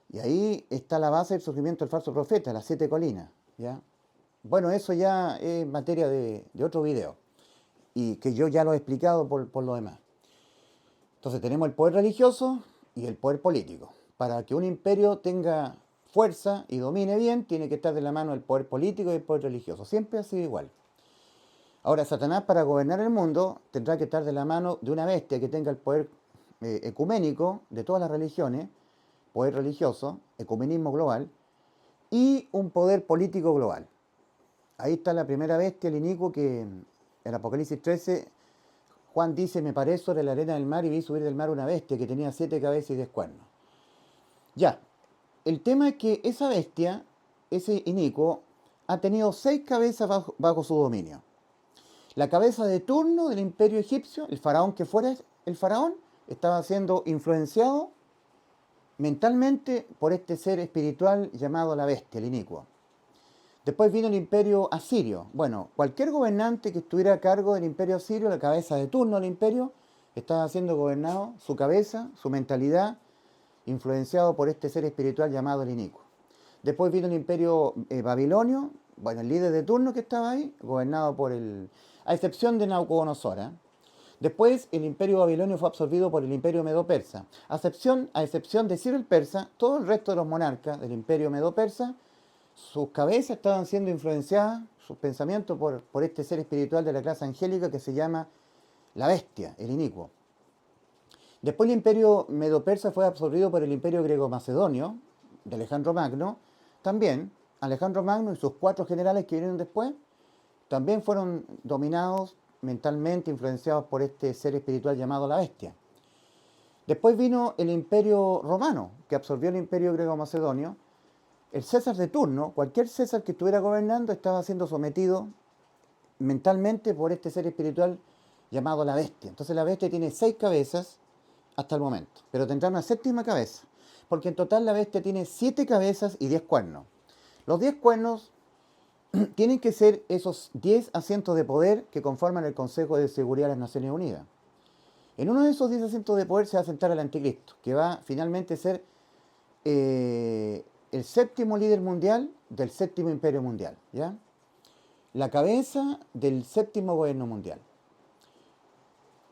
Y ahí está la base del surgimiento del falso profeta, las 7 colinas, ¿ya? Bueno, eso ya es materia de otro video, y que yo ya lo he explicado por lo demás. Entonces tenemos el poder religioso y el poder político. Para que un imperio tenga fuerza y domine bien, tiene que estar de la mano el poder político y el poder religioso. Siempre ha sido igual. Ahora, Satanás, para gobernar el mundo, tendrá que estar de la mano de una bestia que tenga el poder ecuménico de todas las religiones, poder religioso, ecumenismo global, y un poder político global. Ahí está la primera bestia, el inicuo, que en Apocalipsis 13, Juan dice: me paré sobre la arena del mar y vi subir del mar una bestia que tenía 7 cabezas y 10 cuernos. Ya, el tema es que esa bestia, ese inicuo, ha tenido 6 cabezas bajo su dominio. La cabeza de turno del imperio egipcio, el faraón que fuera el faraón, estaba siendo influenciado mentalmente por este ser espiritual llamado la bestia, el inicuo. Después vino el imperio asirio. Bueno, cualquier gobernante que estuviera a cargo del imperio asirio, la cabeza de turno del imperio, estaba siendo gobernado, su cabeza, su mentalidad, influenciado por este ser espiritual llamado el inicuo. Después vino el imperio babilonio, bueno, el líder de turno que estaba ahí, gobernado por a excepción de Nabucodonosor, ¿eh? Después el imperio babilonio fue absorbido por el imperio medo-persa. A excepción de Ciro el persa, todo el resto de los monarcas del imperio medo-persa, sus cabezas estaban siendo influenciadas, sus pensamientos, por este ser espiritual de la clase angélica que se llama la bestia, el inicuo. Después el imperio medo-persa fue absorbido por el imperio griego-macedonio de Alejandro Magno. También Alejandro Magno y sus 4 generales que vinieron después también fueron dominados mentalmente, influenciados por este ser espiritual llamado la bestia. Después vino el imperio romano, que absorbió el imperio griego-macedonio. El César de turno, cualquier César que estuviera gobernando, estaba siendo sometido mentalmente por este ser espiritual llamado la bestia. Entonces la bestia tiene 6 cabezas hasta el momento, pero tendrá una 7ª cabeza, porque en total la bestia tiene 7 cabezas y 10 cuernos. Los 10 cuernos tienen que ser esos 10 asientos de poder que conforman el Consejo de Seguridad de las Naciones Unidas. En uno de esos 10 asientos de poder se va a sentar el anticristo, que va finalmente a ser el 7º líder mundial del 7º imperio mundial, ¿ya? La cabeza del 7º gobierno mundial.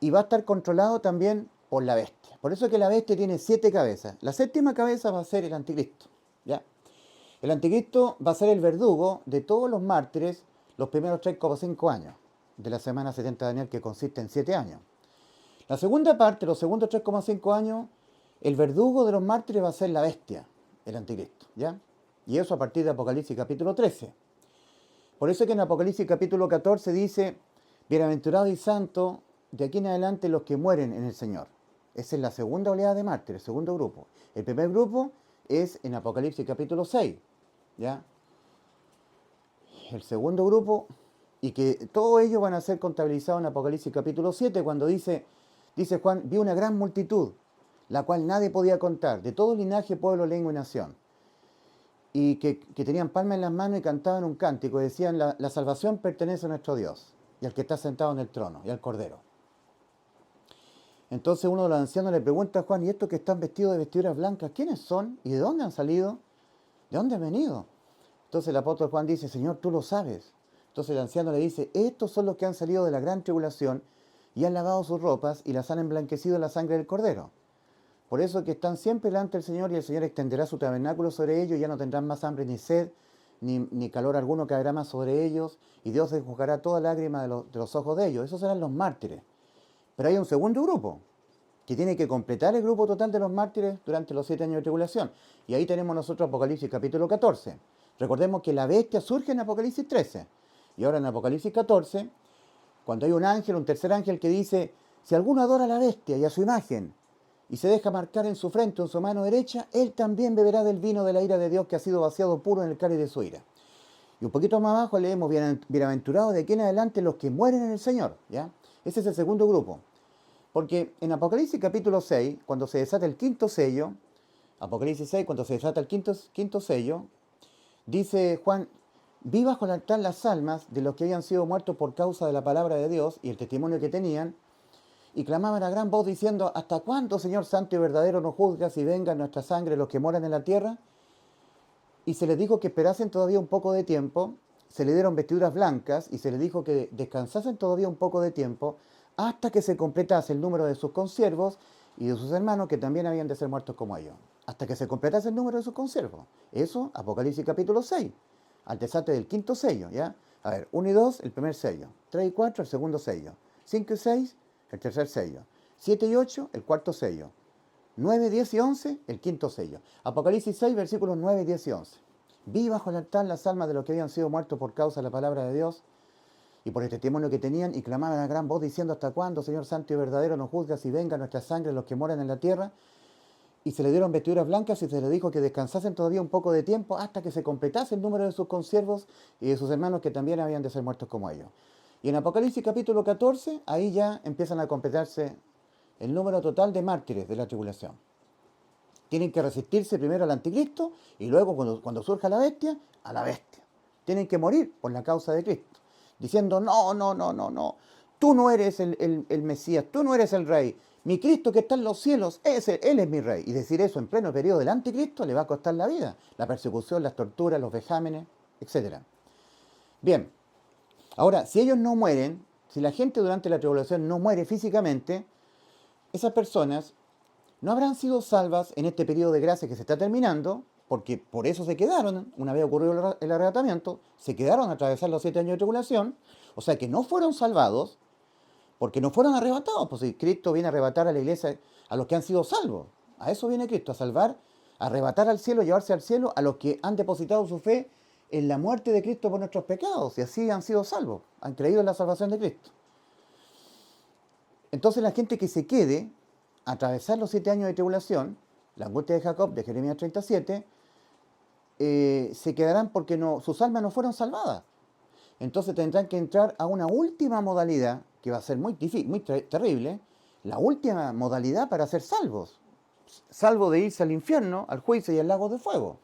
Y va a estar controlado también por la bestia. Por eso es que la bestia tiene 7 cabezas. La 7ª cabeza va a ser el anticristo, ¿ya? El anticristo va a ser el verdugo de todos los mártires los primeros 3,5 años de la semana 70 de Daniel, que consiste en 7 años. La segunda parte, los segundos 3,5 años, el verdugo de los mártires va a ser la bestia, el anticristo, ¿ya? Y eso a partir de Apocalipsis capítulo 13. Por eso es que en Apocalipsis capítulo 14 dice, bienaventurados y santos de aquí en adelante los que mueren en el Señor. Esa es la segunda oleada de mártires, el segundo grupo. El primer grupo es en Apocalipsis capítulo 6, ¿ya? El segundo grupo, y que todos ellos van a ser contabilizados en Apocalipsis capítulo 7, cuando dice Juan, vi una gran multitud, la cual nadie podía contar, de todo linaje, pueblo, lengua y nación. Y que tenían palmas en las manos y cantaban un cántico, y decían, la salvación pertenece a nuestro Dios, y al que está sentado en el trono, y al Cordero. Entonces uno de los ancianos le pregunta a Juan, ¿y estos que están vestidos de vestiduras blancas, quiénes son? ¿Y de dónde han salido? ¿De dónde han venido? Entonces el apóstol Juan dice, Señor, tú lo sabes. Entonces el anciano le dice, estos son los que han salido de la gran tribulación y han lavado sus ropas y las han emblanquecido en la sangre del Cordero. Por eso que están siempre delante del Señor y el Señor extenderá su tabernáculo sobre ellos y ya no tendrán más hambre ni sed, ni calor alguno caerá más sobre ellos y Dios enjugará toda lágrima de los ojos de ellos. Esos serán los mártires. Pero hay un segundo grupo que tiene que completar el grupo total de los mártires durante los 7 años de tribulación. Y ahí tenemos nosotros Apocalipsis capítulo 14. Recordemos que la bestia surge en Apocalipsis 13. Y ahora en Apocalipsis 14, cuando hay un ángel, un tercer ángel que dice, si alguno adora a la bestia y a su imagen, y se deja marcar en su frente o en su mano derecha, él también beberá del vino de la ira de Dios que ha sido vaciado puro en el cáliz de su ira. Y un poquito más abajo leemos, bienaventurados de aquí en adelante los que mueren en el Señor. ¿Ya? Ese es el segundo grupo. Porque en Apocalipsis capítulo 6, cuando se desata el quinto sello, Apocalipsis 6, cuando se desata el quinto sello, dice Juan, vi bajo el altar las almas de los que habían sido muertos por causa de la palabra de Dios y el testimonio que tenían, y clamaban a gran voz diciendo, ¿hasta cuándo, Señor santo y verdadero, nos juzgas y venga nuestra sangre los que moran en la tierra? Y se les dijo que esperasen todavía un poco de tiempo, se le dieron vestiduras blancas y se les dijo que descansasen todavía un poco de tiempo hasta que se completase el número de sus consiervos y de sus hermanos que también habían de ser muertos como ellos. Hasta que se completase el número de sus consiervos. Eso, Apocalipsis capítulo 6, al desate del quinto sello, ¿ya? A ver, 1 y 2, el primer sello. 3 y 4, el segundo sello. 5 y 6, el tercer sello. 7 y 8, el cuarto sello. 9, 10 y 11, el quinto sello. Apocalipsis 6, versículos 9, 10 y 11. Vi bajo el altar las almas de los que habían sido muertos por causa de la palabra de Dios y por el testimonio que tenían, y clamaban a gran voz diciendo, ¿hasta cuándo, Señor santo y verdadero, nos juzgas y venga nuestra sangre los que moran en la tierra? Y se le dieron vestiduras blancas y se le dijo que descansasen todavía un poco de tiempo hasta que se completase el número de sus consiervos y de sus hermanos que también habían de ser muertos como ellos. Y en Apocalipsis capítulo 14, ahí ya empiezan a completarse el número total de mártires de la tribulación. Tienen que resistirse primero al anticristo y luego cuando surja la bestia, a la bestia. Tienen que morir por la causa de Cristo, diciendo, no, tú no eres el Mesías, tú no eres el Rey. Mi Cristo que está en los cielos, Él es mi Rey. Y decir eso en pleno periodo del anticristo le va a costar la vida. La persecución, las torturas, los vejámenes, etc. Bien, ahora, si ellos no mueren, si la gente durante la tribulación no muere físicamente, esas personas no habrán sido salvas en este periodo de gracia que se está terminando, porque por eso se quedaron, una vez ocurrido el arrebatamiento, se quedaron a atravesar los 7 años de tribulación, o sea que no fueron salvados, porque no fueron arrebatados, pues si Cristo viene a arrebatar a la iglesia, a los que han sido salvos, a eso viene Cristo, a salvar, a arrebatar al cielo, llevarse al cielo a los que han depositado su fe en la muerte de Cristo por nuestros pecados, y así han sido salvos, han creído en la salvación de Cristo. Entonces la gente que se quede a atravesar los 7 años de tribulación, la angustia de Jacob, de Jeremías 37, se quedarán porque sus almas no fueron salvadas. Entonces tendrán que entrar a una última modalidad, que va a ser muy difícil, muy terrible, la última modalidad para ser salvos. Salvo de irse al infierno, al juicio y al lago de fuego.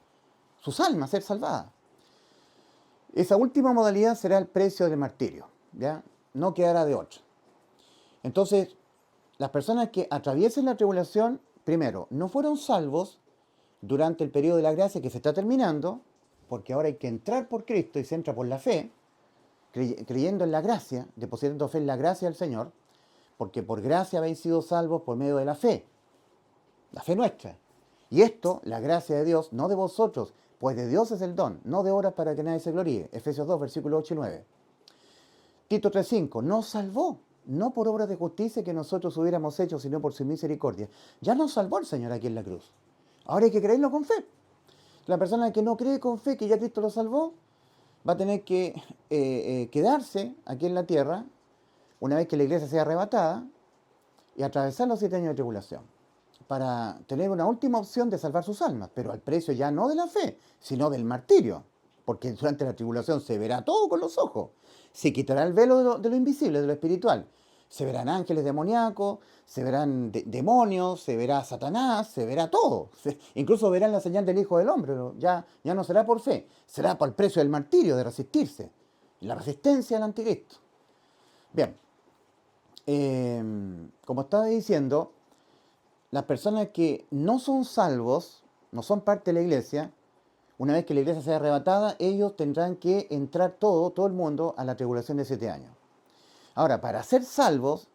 Sus almas ser salvadas. Esa última modalidad será el precio del martirio, ¿ya? No quedará de otra. Entonces, las personas que atraviesen la tribulación, primero, no fueron salvos durante el periodo de la gracia que se está terminando, porque ahora hay que entrar por Cristo y se entra por la fe, creyendo en la gracia, depositando fe en la gracia del Señor, porque por gracia habéis sido salvos por medio de la fe nuestra. Y esto, la gracia de Dios, no de vosotros, pues de Dios es el don, no de obras para que nadie se gloríe. Efesios 2, versículos 8 y 9. Tito 3:5, nos salvó no por obras de justicia que nosotros hubiéramos hecho, sino por su misericordia. Ya nos salvó el Señor aquí en la cruz. Ahora hay que creerlo con fe. La persona que no cree con fe que ya Cristo lo salvó, va a tener que quedarse aquí en la tierra, una vez que la iglesia sea arrebatada, y atravesar los 7 años de tribulación, para tener una última opción de salvar sus almas, pero al precio ya no de la fe, sino del martirio, porque durante la tribulación se verá todo con los ojos, se quitará el velo de lo invisible, de lo espiritual, se verán ángeles demoníacos, se verán demonios, se verá Satanás, se verá todo, incluso verán la señal del Hijo del Hombre, pero ya no será por fe, será por el precio del martirio, de resistirse, la resistencia al anticristo. Bien, como estaba diciendo, las personas que no son salvos, no son parte de la iglesia, una vez que la iglesia sea arrebatada, ellos tendrán que entrar todo el mundo a la tribulación de 7 años. Ahora, para ser salvos,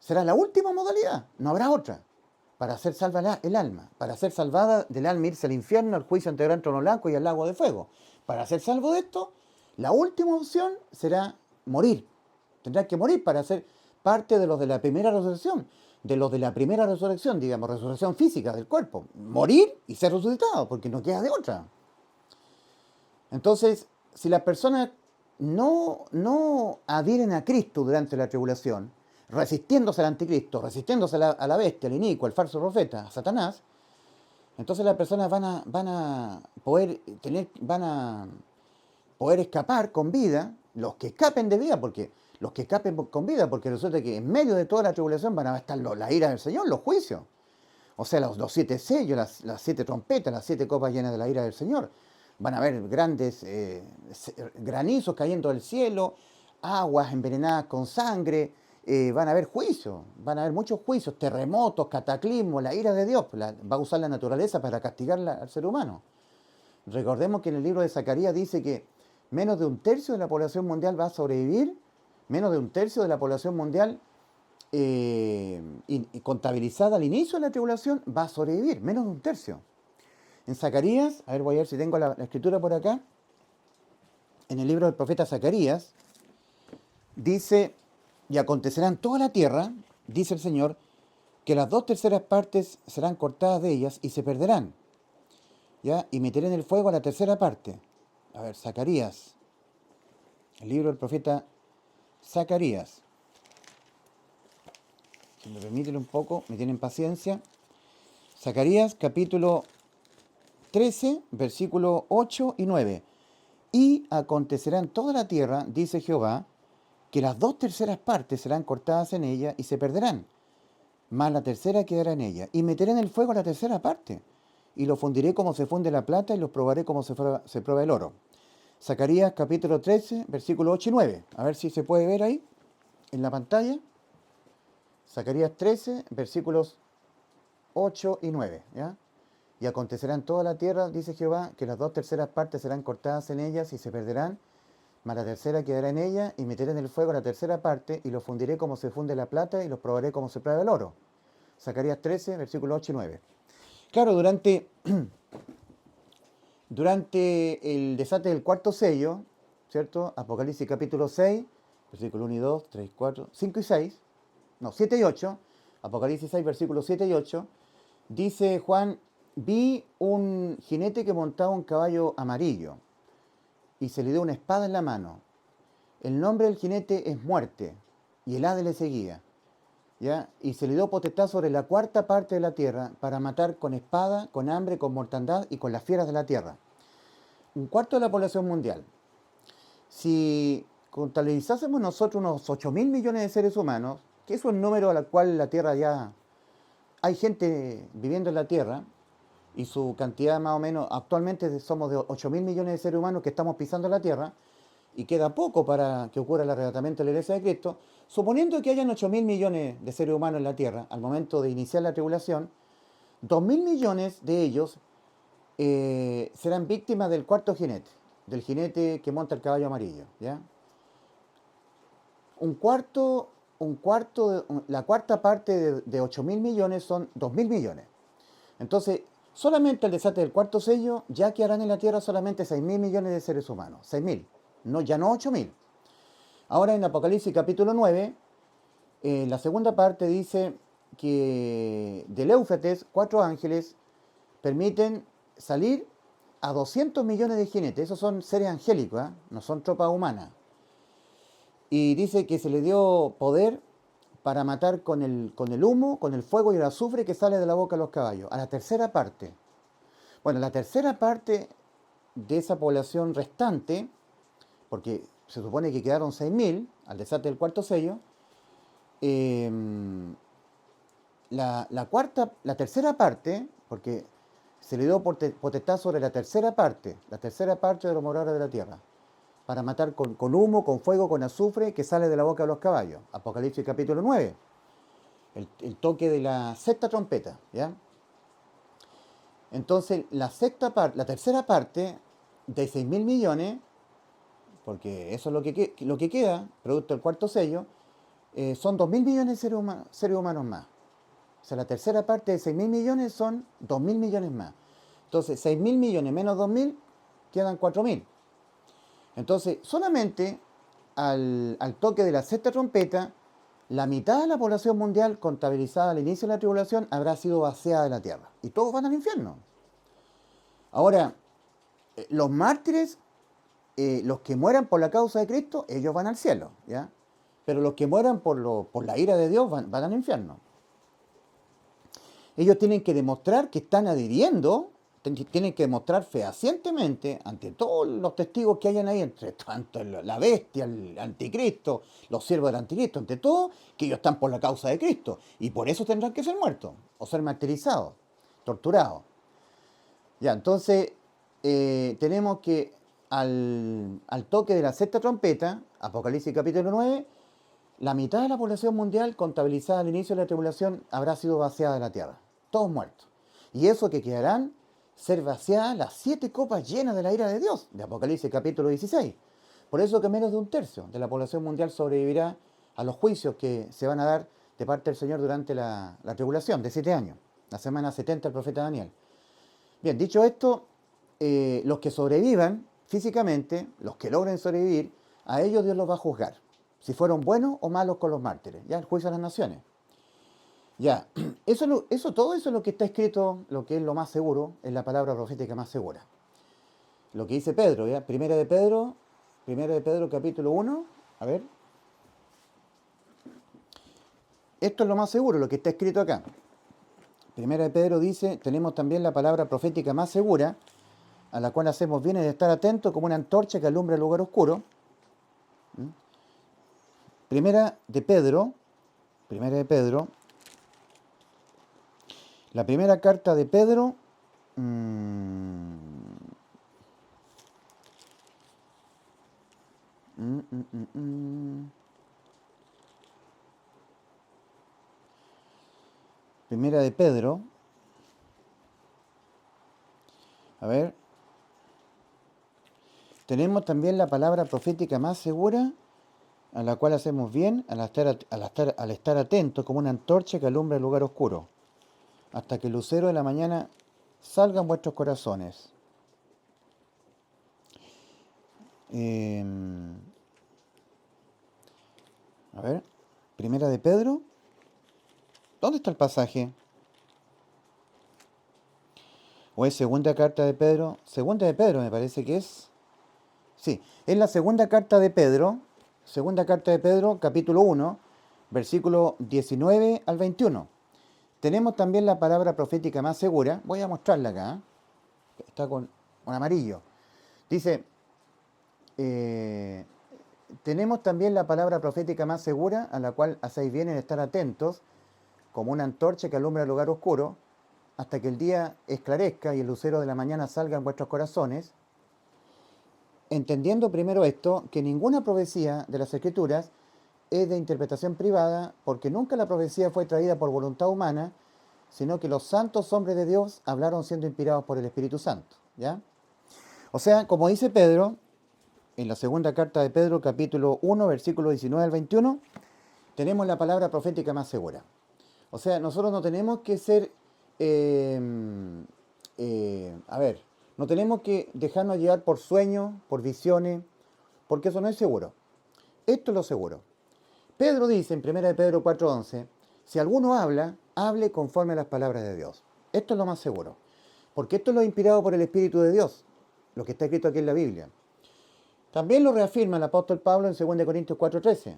será la última modalidad, no habrá otra. Para ser salva el alma, para ser salvada del alma, irse al infierno, al juicio ante el gran trono blanco y al lago de fuego. Para ser salvo de esto, la última opción será morir. Tendrán que morir para ser parte de los de la primera resurrección, de los de la primera resurrección, digamos, resurrección física del cuerpo. Morir y ser resucitado, porque no queda de otra. Entonces, si las personas no adhieren a Cristo durante la tribulación, resistiéndose al anticristo, resistiéndose a la bestia, al inicuo, al falso profeta, a Satanás, entonces las personas van a poder escapar con vida, los que escapen de vida, porque los que escapen con vida, porque resulta que en medio de toda la tribulación van a estar la ira del Señor, los juicios. O sea, los 7 sellos, las 7 trompetas, las 7 copas llenas de la ira del Señor. Van a haber grandes granizos cayendo del cielo, aguas envenenadas con sangre, van a haber juicios, van a haber muchos juicios, terremotos, cataclismos, la ira de Dios va a usar la naturaleza para castigar al ser humano. Recordemos que en el libro de Zacarías dice que menos de un tercio de la población mundial va a sobrevivir, menos de un tercio de la población mundial y contabilizada al inicio de la tribulación va a sobrevivir, menos de un tercio. En Zacarías, a ver, voy a ver si tengo la escritura por acá, en el libro del profeta Zacarías, dice, y acontecerá en toda la tierra, dice el Señor, que las 2/3 partes serán cortadas de ellas y se perderán, ¿ya? Y meteré en el fuego a la 1/3 parte. A ver, Zacarías, el libro del profeta Zacarías. Si me permiten un poco, me tienen paciencia. Zacarías, capítulo 13, versículos 8 y 9. Y acontecerá en toda la tierra, dice Jehová, que las 2/3 partes serán cortadas en ella y se perderán, mas la 1/3 quedará en ella. Y meteré en el fuego la 1/3 parte, y lo fundiré como se funde la plata y los probaré como se prueba el oro. Zacarías capítulo 13, versículos 8 y 9. A ver si se puede ver ahí, en la pantalla. Zacarías 13, versículos 8 y 9, ¿ya? Y acontecerá en toda la tierra, dice Jehová, que las 2/3 partes serán cortadas en ellas y se perderán, mas la 1/3 quedará en ella, y meteré en el fuego la 1/3 parte, y lo fundiré como se funde la plata, y los probaré como se prueba el oro. Zacarías 13, versículos 8 y 9. Claro, durante el desate del cuarto sello, ¿cierto? Apocalipsis capítulo 6, versículos 1 y 2, 3, 4, 5 y 6, no, 7 y 8, Apocalipsis 6, versículos 7 y 8, dice Juan, vi un jinete que montaba un caballo amarillo y se le dio una espada en la mano. El nombre del jinete es Muerte y el Hades le seguía, ¿ya? Y se le dio potestad sobre la 1/4 parte de la tierra para matar con espada, con hambre, con mortandad y con las fieras de la tierra. 1/4 de la población mundial. Si contabilizásemos nosotros unos 8.000 millones de seres humanos, que es un número al cual la tierra ya... Hay gente viviendo en la tierra, y su cantidad más o menos, actualmente somos de 8.000 millones de seres humanos que estamos pisando la tierra, y queda poco para que ocurra el arrebatamiento de la iglesia de Cristo, suponiendo que hayan 8.000 millones de seres humanos en la tierra, al momento de iniciar la tribulación, 2.000 millones de ellos serán víctimas del cuarto jinete, del jinete que monta el caballo amarillo, ¿ya? La 1/4 parte de 8.000 millones son 2.000 millones. Entonces, solamente el desate del cuarto sello ya quedarán en la tierra solamente 6.000 millones de seres humanos. 6.000, no, ya no 8.000. Ahora en Apocalipsis capítulo 9 La segunda parte dice que del Éufrates 4 ángeles permiten salir a 200 millones de jinetes. Esos son seres angélicos, ¿eh? No son tropas humanas. Y dice que se le dio poder para matar con el humo, con el fuego y el azufre que sale de la boca de los caballos. A la tercera parte. Bueno, la tercera parte de esa población restante, porque se supone que quedaron 6.000 al desate del cuarto sello, eh, la tercera parte, porque se le dio potestad sobre la tercera parte de los moradores de la tierra, para matar con humo, con fuego, con azufre que sale de la boca de los caballos. Apocalipsis capítulo 9, el toque de la sexta trompeta, ¿ya? Entonces, la tercera parte de 6.000 millones, porque eso es lo que queda, producto del cuarto sello, son 2.000 millones de seres humanos más. O sea, la tercera parte de 6.000 millones son 2.000 millones más. Entonces, 6.000 millones menos 2.000 quedan 4.000. Entonces, solamente al toque de la sexta trompeta, la mitad de la población mundial contabilizada al inicio de la tribulación habrá sido vaciada de la tierra. Y todos van al infierno. Ahora, los mártires, los que mueran por la causa de Cristo, ellos van al cielo, ¿ya? Pero los que mueran por la ira de Dios van al infierno. Ellos tienen que demostrar que están adhiriendo, tienen que demostrar fehacientemente ante todos los testigos que hayan ahí, entre tanto la bestia, el anticristo, los siervos del anticristo, ante todo, que ellos están por la causa de Cristo. Y por eso tendrán que ser muertos, o ser martirizados, torturados. Ya, entonces tenemos que al toque de la sexta trompeta, Apocalipsis capítulo 9, la mitad de la población mundial contabilizada al inicio de la tribulación habrá sido vaciada de la tierra. Todos muertos. Y eso que quedarán ser vaciadas las 7 copas llenas de la ira de Dios, de Apocalipsis capítulo 16. Por eso que menos de un tercio de la población mundial sobrevivirá a los juicios que se van a dar de parte del Señor durante la tribulación de 7 años, la semana 70 del profeta Daniel. Bien, dicho esto, los que sobrevivan físicamente, los que logren sobrevivir, a ellos Dios los va a juzgar. Si fueron buenos o malos con los mártires. Ya, el juicio de las naciones. Ya, todo eso es lo que está escrito, lo que es lo más seguro, es la palabra profética más segura. Lo que dice Pedro, ¿ya? Primera de Pedro capítulo 1, a ver. Esto es lo más seguro, lo que está escrito acá. Primera de Pedro dice, tenemos también la palabra profética más segura, a la cual hacemos bien en estar atentos como una antorcha que alumbra el lugar oscuro. Primera de Pedro, la primera carta de Pedro, mm, mm, mm, mm, mm. Primera de Pedro, a ver, tenemos también la palabra profética más segura, a la cual hacemos bien al estar atentos como una antorcha que alumbra el lugar oscuro, hasta que el lucero de la mañana salga en vuestros corazones. A ver, Primera de Pedro, ¿dónde está el pasaje? ¿O es segunda carta de Pedro? Segunda de Pedro me parece que es. Sí, es la segunda carta de Pedro, capítulo 1, versículo 19 al 21. Tenemos también la palabra profética más segura. Voy a mostrarla acá. Está con amarillo. Dice, tenemos también la palabra profética más segura, a la cual hacéis bien en estar atentos, como una antorcha que alumbra el lugar oscuro, hasta que el día esclarezca y el lucero de la mañana salga en vuestros corazones, entendiendo primero esto, que ninguna profecía de las Escrituras es de interpretación privada, porque nunca la profecía fue traída por voluntad humana, sino que los santos hombres de Dios hablaron siendo inspirados por el Espíritu Santo, ¿ya? O sea, como dice Pedro, en la segunda carta de Pedro, capítulo 1, versículo 19 al 21, tenemos la palabra profética más segura. O sea, nosotros no tenemos que ser, no tenemos que dejarnos llevar por sueños, por visiones, porque eso no es seguro. Esto es lo seguro. Pedro dice en 1 de Pedro 4:11, si alguno habla, hable conforme a las palabras de Dios. Esto es lo más seguro, porque esto es lo inspirado por el Espíritu de Dios, lo que está escrito aquí en la Biblia. También lo reafirma el apóstol Pablo en 2 Corintios 4:13.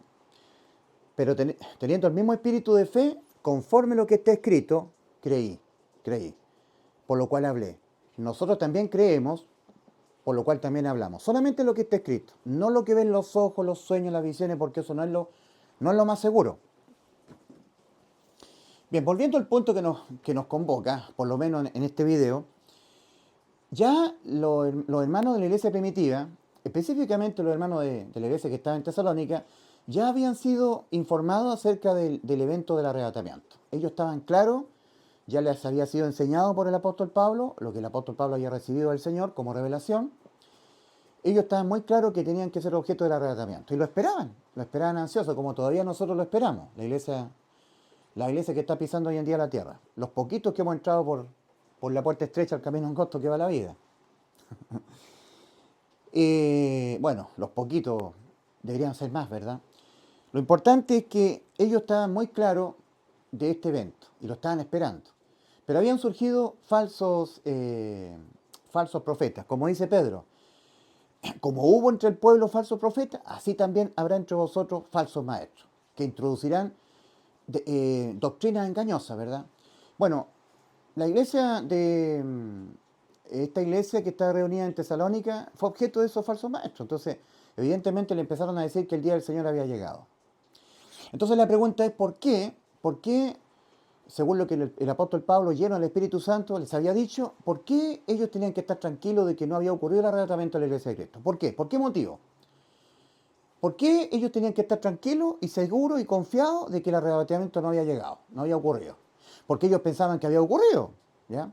Pero teniendo el mismo espíritu de fe, conforme a lo que está escrito, creí, por lo cual hablé. Nosotros también creemos, por lo cual también hablamos. Solamente lo que está escrito, no lo que ven los ojos, los sueños, las visiones, porque eso no es lo más seguro. Bien, volviendo al punto que nos convoca, por lo menos en este video, ya los hermanos de la iglesia primitiva, específicamente los hermanos de la iglesia que estaba en Tesalónica, ya habían sido informados acerca del evento del arrebatamiento. Ellos estaban claros, ya les había sido enseñado por el apóstol Pablo, lo que el apóstol Pablo había recibido del Señor como revelación. Ellos estaban muy claros que tenían que ser objeto del arrebatamiento y lo esperaban ansiosos, como todavía nosotros lo esperamos, la iglesia que está pisando hoy en día la tierra. Los poquitos que hemos entrado por la puerta estrecha al camino angosto que va la vida. Bueno, los poquitos deberían ser más, ¿verdad? Lo importante es que ellos estaban muy claros de este evento y lo estaban esperando. Pero habían surgido falsos profetas, como dice Pedro. Como hubo entre el pueblo falsos profetas, así también habrá entre vosotros falsos maestros, que introducirán doctrinas engañosas, ¿verdad? Bueno, esta iglesia que está reunida en Tesalónica fue objeto de esos falsos maestros. Entonces, evidentemente le empezaron a decir que el día del Señor había llegado. Entonces la pregunta es ¿por qué, según lo que el apóstol Pablo, lleno del Espíritu Santo, les había dicho, por qué ellos tenían que estar tranquilos de que no había ocurrido el arrebatamiento de la iglesia de Cristo? ¿Por qué? ¿Por qué motivo? ¿Por qué ellos tenían que estar tranquilos y seguros y confiados de que el arrebatamiento no había llegado, no había ocurrido? Porque ellos pensaban que había ocurrido, ¿ya?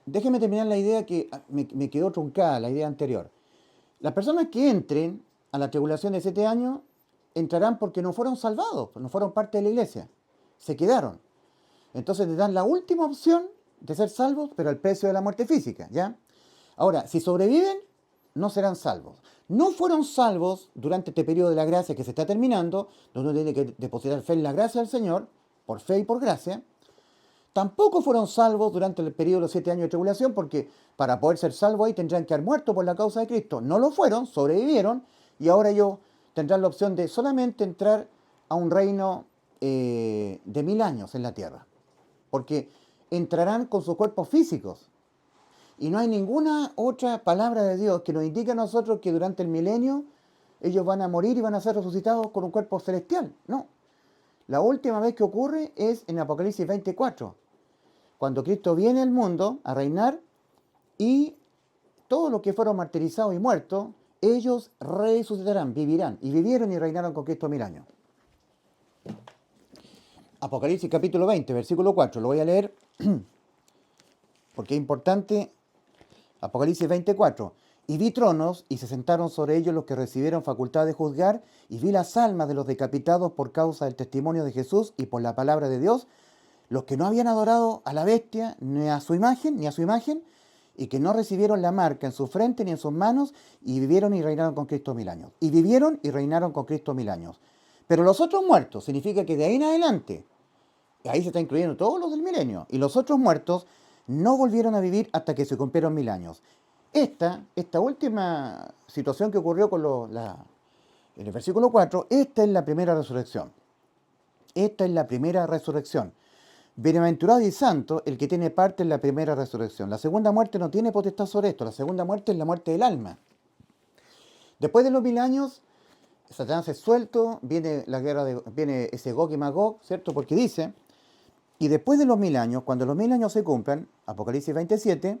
Déjenme terminar la idea que me quedó truncada, la idea anterior. Las personas que entren a la tribulación de 7 años entrarán porque no fueron salvados, no fueron parte de la iglesia, se quedaron. Entonces les dan la última opción de ser salvos, pero al precio de la muerte física, ¿ya? Ahora, si sobreviven, no serán salvos. No fueron salvos durante este periodo de la gracia que se está terminando, donde uno tiene que depositar fe en la gracia del Señor, por fe y por gracia. Tampoco fueron salvos durante el periodo de los 7 años de tribulación, porque para poder ser salvos ahí tendrían que haber muerto por la causa de Cristo. No lo fueron, sobrevivieron, y ahora ellos tendrán la opción de solamente entrar a un reino de 1000 años en la tierra. Porque entrarán con sus cuerpos físicos. Y no hay ninguna otra palabra de Dios que nos indique a nosotros que durante el milenio ellos van a morir y van a ser resucitados con un cuerpo celestial. No. La última vez que ocurre es en Apocalipsis 24, cuando Cristo viene al mundo a reinar y todos los que fueron martirizados y muertos, ellos resucitarán, vivirán. Y vivieron y reinaron con Cristo 1000 años. Apocalipsis capítulo 20, versículo 4. Lo voy a leer porque es importante. Apocalipsis 24. Y vi tronos, y se sentaron sobre ellos los que recibieron facultad de juzgar, y vi las almas de los decapitados por causa del testimonio de Jesús y por la palabra de Dios, los que no habían adorado a la bestia, ni a su imagen, y que no recibieron la marca en su frente ni en sus manos, y vivieron y reinaron con Cristo 1000 años. Y vivieron y reinaron con Cristo 1000 años. Pero los otros muertos, significa que de ahí en adelante, ahí se está incluyendo todos los del milenio, y los otros muertos no volvieron a vivir hasta que se cumplieron 1000 años. Esta última situación que ocurrió en el versículo 4, esta es la primera resurrección. Esta es la primera resurrección. Bienaventurado y santo el que tiene parte en la primera resurrección. La segunda muerte no tiene potestad sobre esto. La segunda muerte es la muerte del alma. Después de los 1000 años, Satanás es suelto, viene ese Gog y Magog, ¿cierto? Porque dice, y después de los 1000 años, cuando los 1000 años se cumplan, Apocalipsis 27,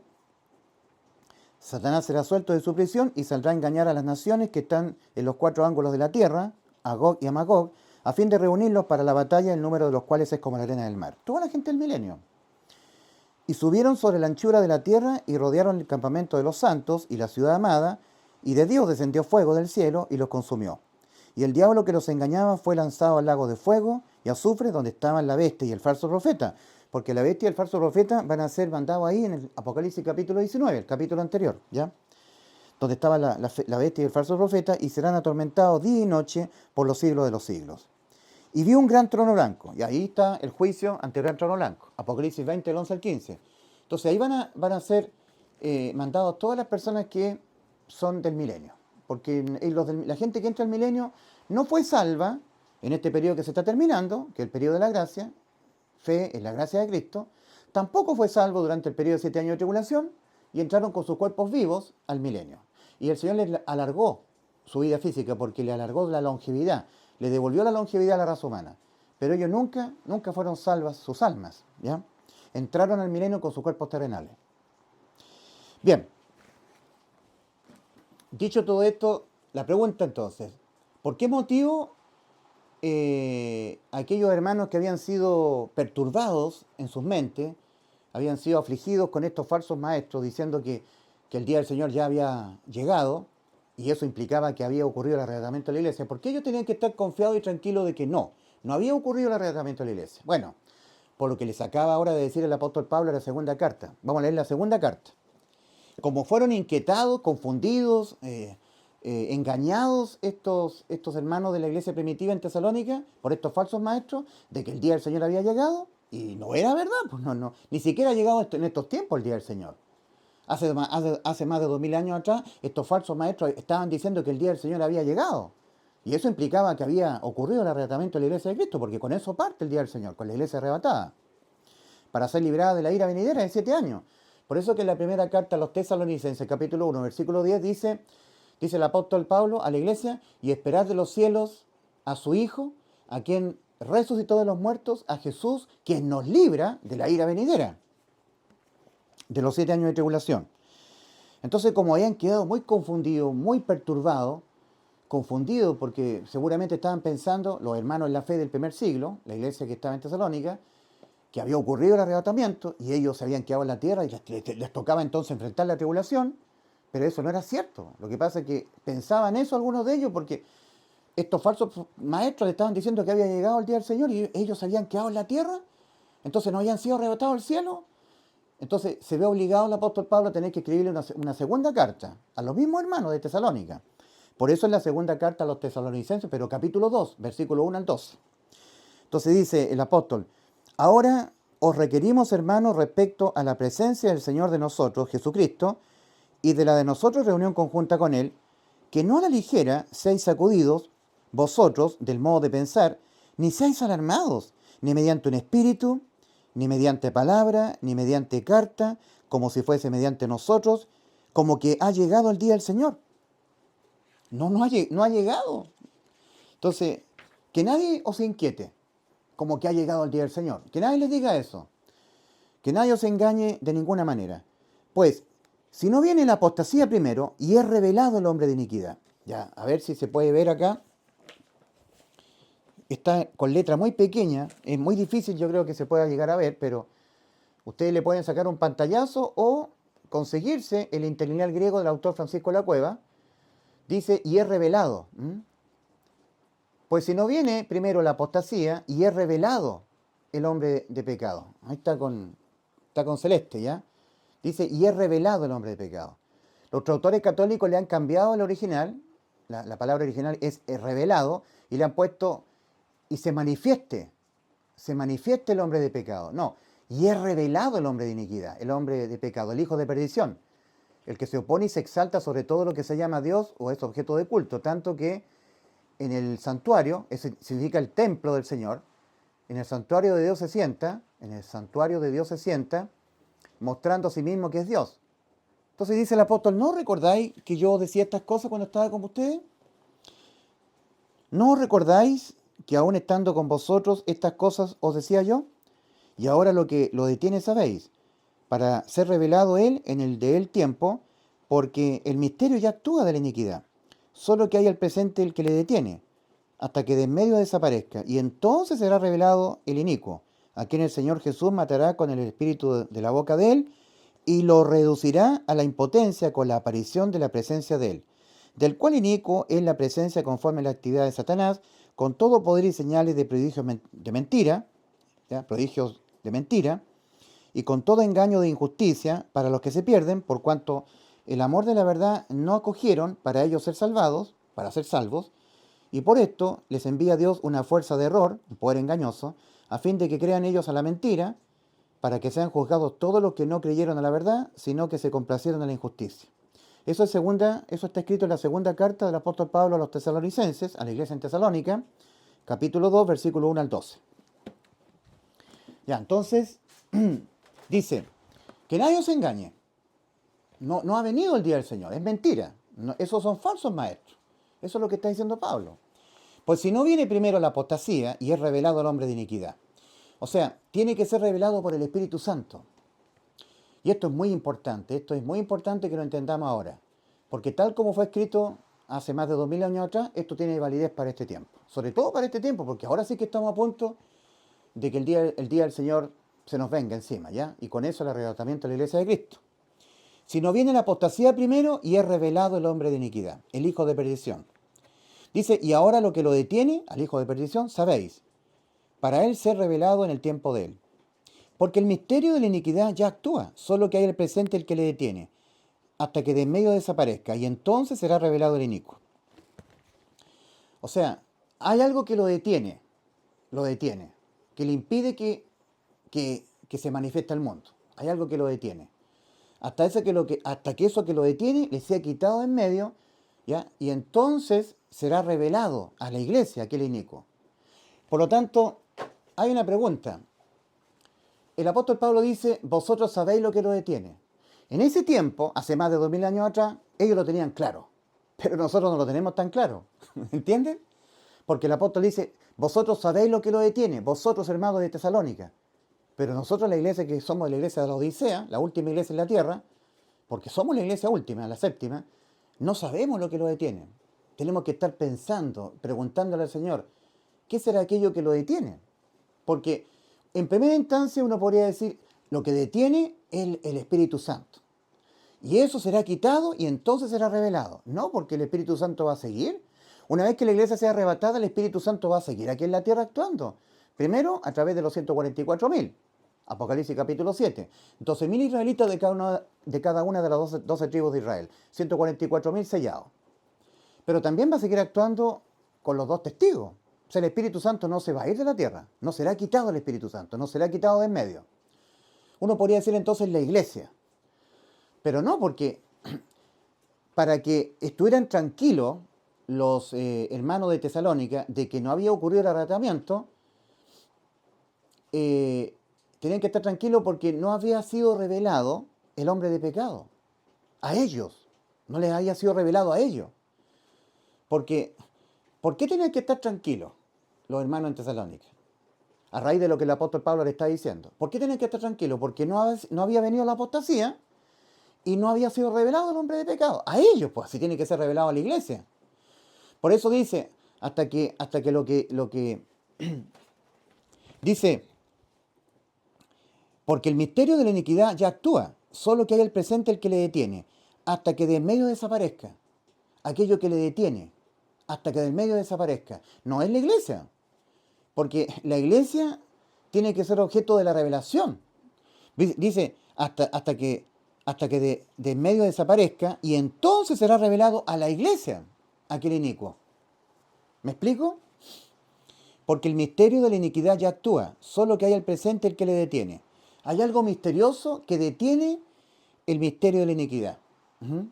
Satanás será suelto de su prisión y saldrá a engañar a las naciones que están en los 4 ángulos de la tierra, a Gog y a Magog, a fin de reunirlos para la batalla, el número de los cuales es como la arena del mar. Toda la gente del milenio. Y subieron sobre la anchura de la tierra y rodearon el campamento de los santos y la ciudad amada, y de Dios descendió fuego del cielo y los consumió. Y el diablo que los engañaba fue lanzado al lago de fuego y azufre, donde estaban la bestia y el falso profeta, porque la bestia y el falso profeta van a ser mandados ahí en el Apocalipsis capítulo 19, el capítulo anterior, ¿ya? donde estaba la bestia y el falso profeta, y serán atormentados día y noche por los siglos de los siglos. Y vi un gran trono blanco, y ahí está el juicio ante el gran trono blanco, Apocalipsis 20, del 11 al 15. Entonces ahí van a ser mandados todas las personas que son del milenio, porque la gente que entra al milenio no fue salva en este periodo que se está terminando, que es el periodo de la gracia, fe en la gracia de Cristo, tampoco fue salvo durante el periodo de 7 años de tribulación, y entraron con sus cuerpos vivos al milenio. Y el Señor les alargó su vida física porque le alargó la longevidad, le devolvió la longevidad a la raza humana. Pero ellos nunca fueron salvas sus almas, ¿ya? Entraron al milenio con sus cuerpos terrenales. Bien, dicho todo esto, la pregunta entonces, ¿por qué motivo aquellos hermanos que habían sido perturbados en sus mentes, habían sido afligidos con estos falsos maestros diciendo que el día del Señor ya había llegado, y eso implicaba que había ocurrido el arrebatamiento de la iglesia? ¿Por qué ellos tenían que estar confiados y tranquilos de que no había ocurrido el arrebatamiento de la iglesia? Bueno, por lo que les acaba ahora de decir el apóstol Pablo en la segunda carta. Vamos a leer la segunda carta. Como fueron inquietados, confundidos, engañados estos hermanos de la iglesia primitiva en Tesalónica por estos falsos maestros de que el día del Señor había llegado, y no era verdad, pues no, ni siquiera ha llegado en estos tiempos el día del Señor. Hace más de 2000 años atrás, estos falsos maestros estaban diciendo que el día del Señor había llegado. Y eso implicaba que había ocurrido el arrebatamiento de la iglesia de Cristo, porque con eso parte el día del Señor, con la iglesia arrebatada, para ser librada de la ira venidera en 7 años. Por eso que en la primera carta a los Tesalonicenses, capítulo 1, versículo 10, dice el apóstol Pablo a la iglesia: y esperad de los cielos a su Hijo, a quien resucitó de los muertos, a Jesús, quien nos libra de la ira venidera, de los 7 años de tribulación. Entonces, como habían quedado muy confundidos, muy perturbados, confundidos porque seguramente estaban pensando, los hermanos en la fe del primer siglo, la iglesia que estaba en Tesalónica, que había ocurrido el arrebatamiento y ellos se habían quedado en la tierra y les tocaba entonces enfrentar la tribulación, pero eso no era cierto. Lo que pasa es que pensaban eso algunos de ellos porque estos falsos maestros le estaban diciendo que había llegado el día del Señor y ellos se habían quedado en la tierra, entonces no habían sido arrebatados al cielo. Entonces se ve obligado el apóstol Pablo a tener que escribirle una segunda carta a los mismos hermanos de Tesalónica. Por eso es la segunda carta a los tesalonicenses, pero capítulo 2, versículo 1 al 12. Entonces dice el apóstol: ahora os requerimos, hermanos, respecto a la presencia del Señor de nosotros, Jesucristo, y de la de nosotros reunión conjunta con Él, que no a la ligera seáis sacudidos vosotros del modo de pensar, ni seáis alarmados, ni mediante un espíritu, ni mediante palabra, ni mediante carta, como si fuese mediante nosotros, como que ha llegado el día del Señor. No ha llegado. Entonces, que nadie os inquiete, como que ha llegado el día del Señor. Que nadie les diga eso. Que nadie os engañe de ninguna manera. Pues, si no viene la apostasía primero, y es revelado el hombre de iniquidad. Ya, a ver si se puede ver acá. Está con letra muy pequeña. Es muy difícil, yo creo que se pueda llegar a ver, pero ustedes le pueden sacar un pantallazo o conseguirse el interlineal griego del autor Francisco de la Cueva. Dice, y es revelado. Pues si no viene primero la apostasía, y es revelado el hombre de pecado. Ahí está con celeste, ¿ya? Dice, y es revelado el hombre de pecado. Los traductores católicos le han cambiado el original, la palabra original es revelado, y le han puesto, y se manifieste el hombre de pecado. No, y es revelado el hombre de iniquidad, el hombre de pecado, el hijo de perdición, el que se opone y se exalta sobre todo lo que se llama Dios o es objeto de culto, tanto que en el santuario, ese significa el templo del Señor, en el santuario de Dios se sienta, mostrando a sí mismo que es Dios. Entonces dice el apóstol, ¿no recordáis que yo decía estas cosas cuando estaba con ustedes? ¿No recordáis que aún estando con vosotros estas cosas os decía yo? Y ahora lo que lo detiene sabéis, para ser revelado Él en el de Él tiempo, porque el misterio ya actúa de la iniquidad, solo que hay al presente el que le detiene, hasta que de en medio desaparezca, y entonces será revelado el inicuo, a quien el Señor Jesús matará con el espíritu de la boca de Él, y lo reducirá a la impotencia con la aparición de la presencia de Él, del cual inicuo es la presencia conforme a la actividad de Satanás, con todo poder y señales de prodigios de mentira, ¿ya? Prodigios de mentira, y con todo engaño de injusticia para los que se pierden, por cuanto el amor de la verdad no acogieron para ellos ser salvados, para ser salvos, y por esto les envía Dios una fuerza de error, un poder engañoso, a fin de que crean ellos a la mentira, para que sean juzgados todos los que no creyeron a la verdad, sino que se complacieron en la injusticia. Eso está escrito en la segunda carta del apóstol Pablo a los tesalonicenses, a la iglesia en Tesalónica, capítulo 2, versículo 1 al 12. Ya, entonces, dice, que nadie os engañe. No ha venido el día del Señor, es mentira. No, esos son falsos maestros. Eso es lo que está diciendo Pablo. Pues si no viene primero la apostasía y es revelado el hombre de iniquidad. O sea, tiene que ser revelado por el Espíritu Santo. Y esto es muy importante que lo entendamos ahora. Porque tal como fue escrito hace más de 2000 años atrás, esto tiene validez para este tiempo. Sobre todo para este tiempo, porque ahora sí que estamos a punto de que el día del Señor se nos venga encima, ¿ya? Y con eso el arrebatamiento de la iglesia de Cristo. Si no viene la apostasía primero y es revelado el hombre de iniquidad, el hijo de perdición. Dice, y ahora lo que lo detiene, al hijo de perdición, sabéis, para él ser revelado en el tiempo de él. Porque el misterio de la iniquidad ya actúa, solo que hay el presente el que le detiene, hasta que de en medio desaparezca, y entonces será revelado el inicuo. O sea, hay algo que lo detiene, que le impide que se manifieste al mundo. Hay algo que lo detiene. Hasta que eso que lo detiene le sea quitado en medio, ¿ya? Y entonces será revelado a la iglesia aquel inicuo. Por lo tanto, hay una pregunta. El apóstol Pablo dice, vosotros sabéis lo que lo detiene. En ese tiempo, hace más de 2000 años atrás, ellos lo tenían claro, pero nosotros no lo tenemos tan claro. ¿Entienden? Porque el apóstol dice, vosotros sabéis lo que lo detiene, vosotros hermanos de Tesalónica. Pero nosotros, la iglesia que somos la iglesia de la Odisea, la última iglesia en la tierra, porque somos la iglesia última, la séptima, no sabemos lo que lo detiene. Tenemos que estar pensando, preguntándole al Señor, ¿qué será aquello que lo detiene? Porque en primera instancia uno podría decir, lo que detiene es el Espíritu Santo. Y eso será quitado y entonces será revelado. No, porque el Espíritu Santo va a seguir. Una vez que la iglesia sea arrebatada, el Espíritu Santo va a seguir aquí en la tierra actuando. Primero, a través de los 144.000. Apocalipsis capítulo 7. 12.000 israelitas de cada una de las 12 tribus de Israel. 144.000 sellados. Pero también va a seguir actuando con los dos testigos. O sea, el Espíritu Santo no se va a ir de la tierra. No será quitado el Espíritu Santo. No será quitado de en medio. Uno podría decir entonces la iglesia. Pero no, porque para que estuvieran tranquilos los hermanos de Tesalónica de que no había ocurrido el arrebatamiento, tenían que estar tranquilos porque no había sido revelado el hombre de pecado. A ellos. No les había sido revelado a ellos. Porque, ¿por qué tenían que estar tranquilos los hermanos en Tesalónica? A raíz de lo que el apóstol Pablo le está diciendo. ¿Por qué tenían que estar tranquilos? Porque no había venido la apostasía y no había sido revelado el hombre de pecado. A ellos, pues, así tiene que ser revelado a la iglesia. Por eso dice, hasta que lo que dice, porque el misterio de la iniquidad ya actúa, solo que hay el presente el que le detiene, hasta que de en medio desaparezca. Aquello que le detiene, hasta que del medio desaparezca. No es la iglesia, porque la iglesia tiene que ser objeto de la revelación. Dice, hasta que de en medio desaparezca, y entonces será revelado a la iglesia aquel inicuo. ¿Me explico? Porque el misterio de la iniquidad ya actúa, solo que hay el presente el que le detiene. Hay algo misterioso que detiene el misterio de la iniquidad. Ujú.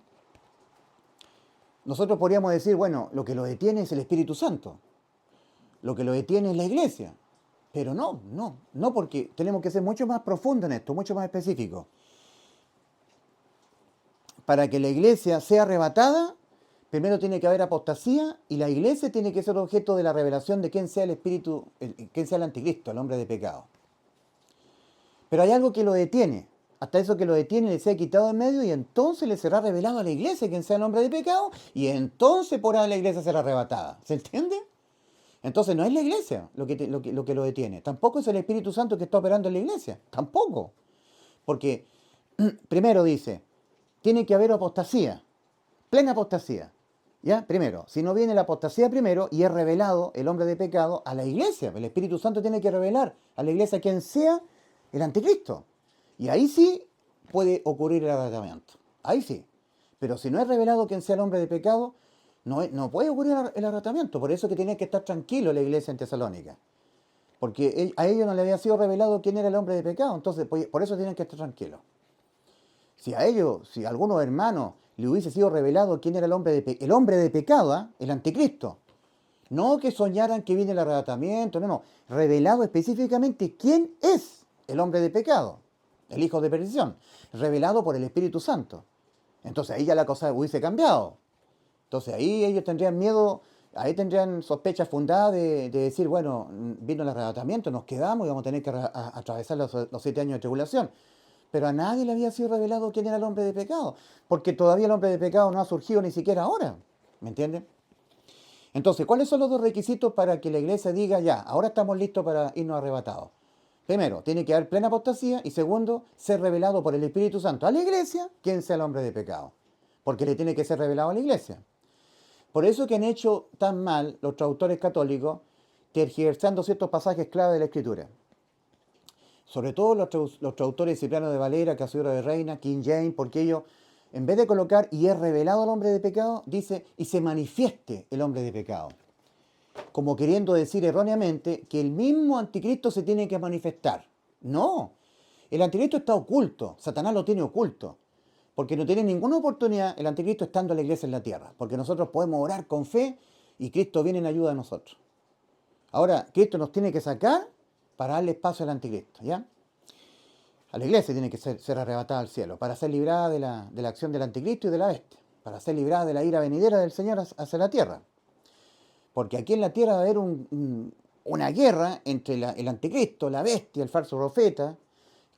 Nosotros podríamos decir, bueno, lo que lo detiene es el Espíritu Santo. Lo que lo detiene es la iglesia. Pero no, porque tenemos que ser mucho más profundo en esto, mucho más específico. Para que la iglesia sea arrebatada, primero tiene que haber apostasía y la iglesia tiene que ser objeto de la revelación de quién sea el espíritu, quién sea el anticristo, el hombre de pecado. Pero hay algo que lo detiene. Hasta eso que lo detiene le sea quitado en medio y entonces le será revelado a la iglesia quién sea el hombre de pecado y entonces por ahí la iglesia será arrebatada. ¿Se entiende? Entonces no es la iglesia lo que lo detiene. Tampoco es el Espíritu Santo que está operando en la iglesia. Tampoco. Porque primero dice, tiene que haber apostasía. Plena apostasía. ¿Ya? Primero, si no viene la apostasía primero y es revelado el hombre de pecado a la iglesia, el Espíritu Santo tiene que revelar a la iglesia quien sea el anticristo. Y ahí sí puede ocurrir el arrebatamiento. Ahí sí. Pero si no es revelado quién sea el hombre de pecado, no puede ocurrir el arrebatamiento. Por eso que tenía que estar tranquilo la iglesia en Tesalónica. Porque a ellos no le había sido revelado quién era el hombre de pecado. Entonces, por eso tienen que estar tranquilos. Si a ellos, si a algunos hermanos le hubiese sido revelado quién era el hombre de pecado, ¿eh? El anticristo. No que soñaran que viene el arrebatamiento, no. Revelado específicamente quién es el hombre de pecado, el hijo de perdición. Revelado por el Espíritu Santo. Entonces ahí ya la cosa hubiese cambiado. Entonces ahí ellos tendrían miedo, ahí tendrían sospechas fundadas de decir, bueno, vino el arrebatamiento, nos quedamos y vamos a tener que atravesar los 7 años de tribulación. Pero a nadie le había sido revelado quién era el hombre de pecado, porque todavía el hombre de pecado no ha surgido ni siquiera ahora. ¿Me entienden? Entonces, ¿cuáles son los dos requisitos para que la iglesia diga, ya, ahora estamos listos para irnos arrebatados? Primero, tiene que haber plena apostasía y segundo, ser revelado por el Espíritu Santo a la iglesia quién sea el hombre de pecado, porque le tiene que ser revelado a la iglesia. Por eso que han hecho tan mal los traductores católicos tergiversando ciertos pasajes clave de la Escritura. Sobre todo los traductores Cipriano de Valera, Casiodoro de Reina, King James, porque ellos, en vez de colocar y es revelado el hombre de pecado, dice y se manifieste el hombre de pecado. Como queriendo decir erróneamente que el mismo anticristo se tiene que manifestar. No, el anticristo está oculto, Satanás lo tiene oculto, porque no tiene ninguna oportunidad el anticristo estando en la iglesia en la tierra, porque nosotros podemos orar con fe y Cristo viene en ayuda de nosotros. Ahora, Cristo nos tiene que sacar para darle espacio al anticristo, ¿ya? A la iglesia tiene que ser arrebatada al cielo, para ser librada de la acción del anticristo y de la bestia, para ser librada de la ira venidera del Señor hacia la tierra. Porque aquí en la tierra va a haber una guerra entre el anticristo, la bestia, el falso profeta,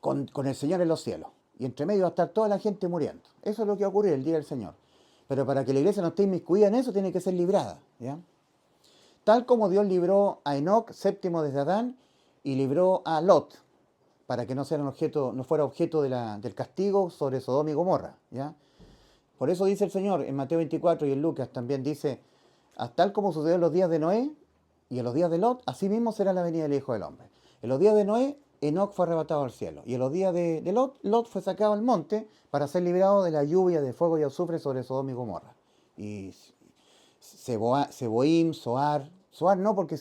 con el Señor en los cielos. Y entre medio va a estar toda la gente muriendo. Eso es lo que va a ocurrir el día del Señor. Pero para que la iglesia no esté inmiscuida en eso, tiene que ser librada, ¿ya? Tal como Dios libró a Enoc, séptimo desde Adán, y libró a Lot, para que no fuera objeto del castigo sobre Sodoma y Gomorra, ¿ya? Por eso dice el Señor en Mateo 24 y en Lucas también dice, tal como sucedió en los días de Noé y en los días de Lot, así mismo será la venida del Hijo del Hombre. En los días de Noé, Enoc fue arrebatado al cielo. Y en los días de Lot, Lot fue sacado al monte para ser liberado de la lluvia de fuego y azufre sobre Sodoma y Gomorra. Y Seboim, Zoar no, porque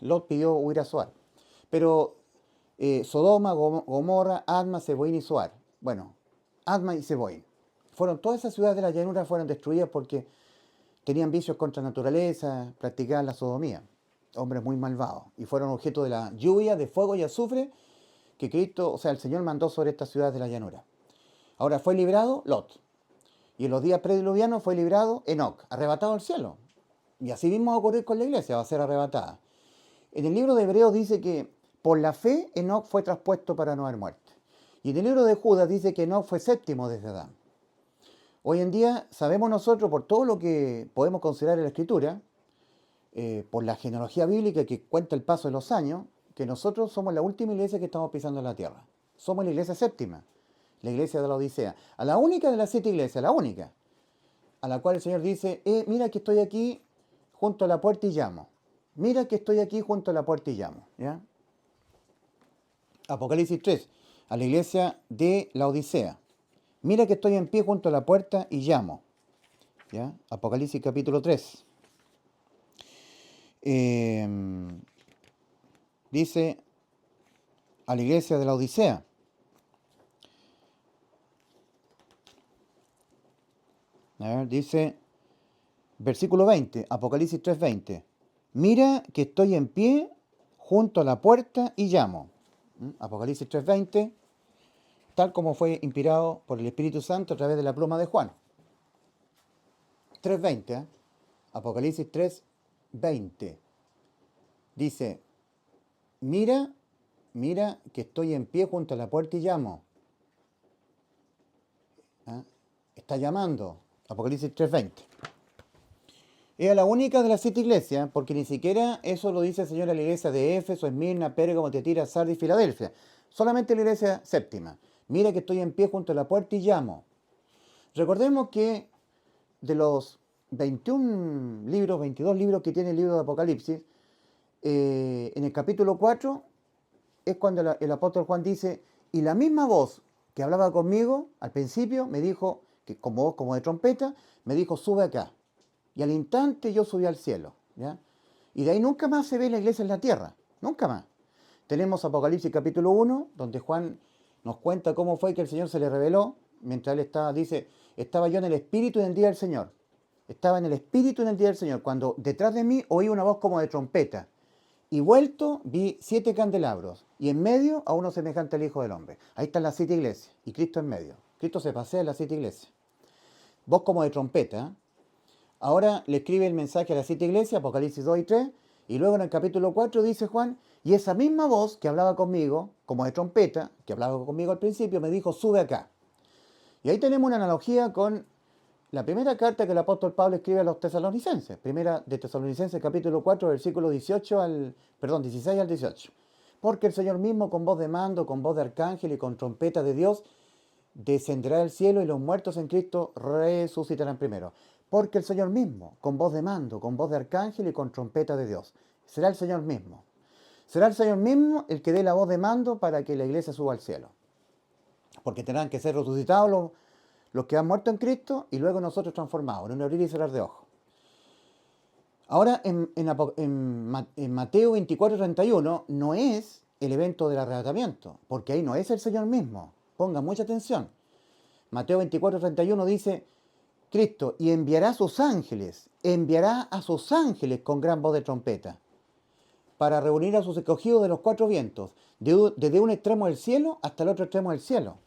Lot pidió huir a Zoar. Pero Sodoma, Gomorra, Adma, Seboim y Zoar. Bueno, Adma y Seboim. Todas esas ciudades de la llanura fueron destruidas porque tenían vicios contra la naturaleza, practicaban la sodomía. Hombres muy malvados. Y fueron objeto de la lluvia de fuego y azufre que Cristo, o sea, el Señor mandó sobre estas ciudades de la llanura. Ahora fue librado Lot. Y en los días prediluvianos fue librado Enoc, arrebatado al cielo. Y así mismo va a ocurrir con la iglesia, va a ser arrebatada. En el libro de Hebreos dice que por la fe Enoc fue traspuesto para no haber muerte. Y en el libro de Judas dice que Enoc fue séptimo desde Adán. Hoy en día sabemos nosotros, por todo lo que podemos considerar en la Escritura, por la genealogía bíblica que cuenta el paso de los años, que nosotros somos la última iglesia que estamos pisando en la tierra. Somos la iglesia séptima, la iglesia de la Odisea. A la única de las 7 iglesias, la única, a la cual el Señor dice, mira que estoy aquí junto a la puerta y llamo. Mira que estoy aquí junto a la puerta y llamo. ¿Ya? Apocalipsis 3, a la iglesia de la Odisea. Mira que estoy en pie junto a la puerta y llamo. ¿Ya? Apocalipsis capítulo 3. Dice a la iglesia de la Odisea. A ver, dice, versículo 20, Apocalipsis 3:20. Mira que estoy en pie junto a la puerta y llamo. Apocalipsis 3:20, tal como fue inspirado por el Espíritu Santo a través de la pluma de Juan. 3:20, Apocalipsis 3:20. Dice, mira que estoy en pie junto a la puerta y llamo. Está llamando. Apocalipsis 3:20. Es la única de las 7 iglesias, porque ni siquiera eso lo dice el Señor a la iglesia de Éfeso, Esmirna, Pérgamo, Tiatira, Sardis y Filadelfia. Solamente la iglesia séptima. Mira que estoy en pie junto a la puerta y llamo. Recordemos que de los 21 libros, 22 libros que tiene el libro de Apocalipsis, en el capítulo 4 es cuando el apóstol Juan dice, y la misma voz que hablaba conmigo al principio me dijo, que como voz como de trompeta, me dijo, sube acá. Y al instante yo subí al cielo, ¿ya? Y de ahí nunca más se ve la iglesia en la tierra, nunca más. Tenemos Apocalipsis capítulo 1, donde Juan nos cuenta cómo fue que el Señor se le reveló, mientras él estaba, dice, estaba yo en el Espíritu en el día del Señor. Estaba en el Espíritu en el día del Señor, cuando detrás de mí oí una voz como de trompeta. Y vuelto vi 7 candelabros, y en medio a uno semejante al Hijo del Hombre. Ahí están las 7 iglesias, y Cristo en medio. Cristo se pasea en las 7 iglesias. Voz como de trompeta, ¿eh? Ahora le escribe el mensaje a las 7 iglesias, Apocalipsis 2 y 3, y luego en el capítulo 4 dice Juan, y esa misma voz que hablaba conmigo, como de trompeta, que hablaba conmigo al principio, me dijo, sube acá. Y ahí tenemos una analogía con la primera carta que el apóstol Pablo escribe a los tesalonicenses, primera de Tesalonicenses capítulo 4, versículo 18 16 al 18. Porque el Señor mismo con voz de mando, con voz de arcángel y con trompeta de Dios, descenderá del cielo y los muertos en Cristo resucitarán primero. Porque el Señor mismo, con voz de mando, con voz de arcángel y con trompeta de Dios, será el Señor mismo. Será el Señor mismo el que dé la voz de mando para que la iglesia suba al cielo. Porque tendrán que ser resucitados los que han muerto en Cristo y luego nosotros transformados, en un abrir y cerrar de ojos. Ahora en Mateo 24:31 no es el evento del arrebatamiento, porque ahí no es el Señor mismo. Pongan mucha atención. Mateo 24:31 dice, Cristo, y enviará a sus ángeles con gran voz de trompeta, para reunir a sus escogidos de los 4 vientos, desde un extremo del cielo hasta el otro extremo del cielo.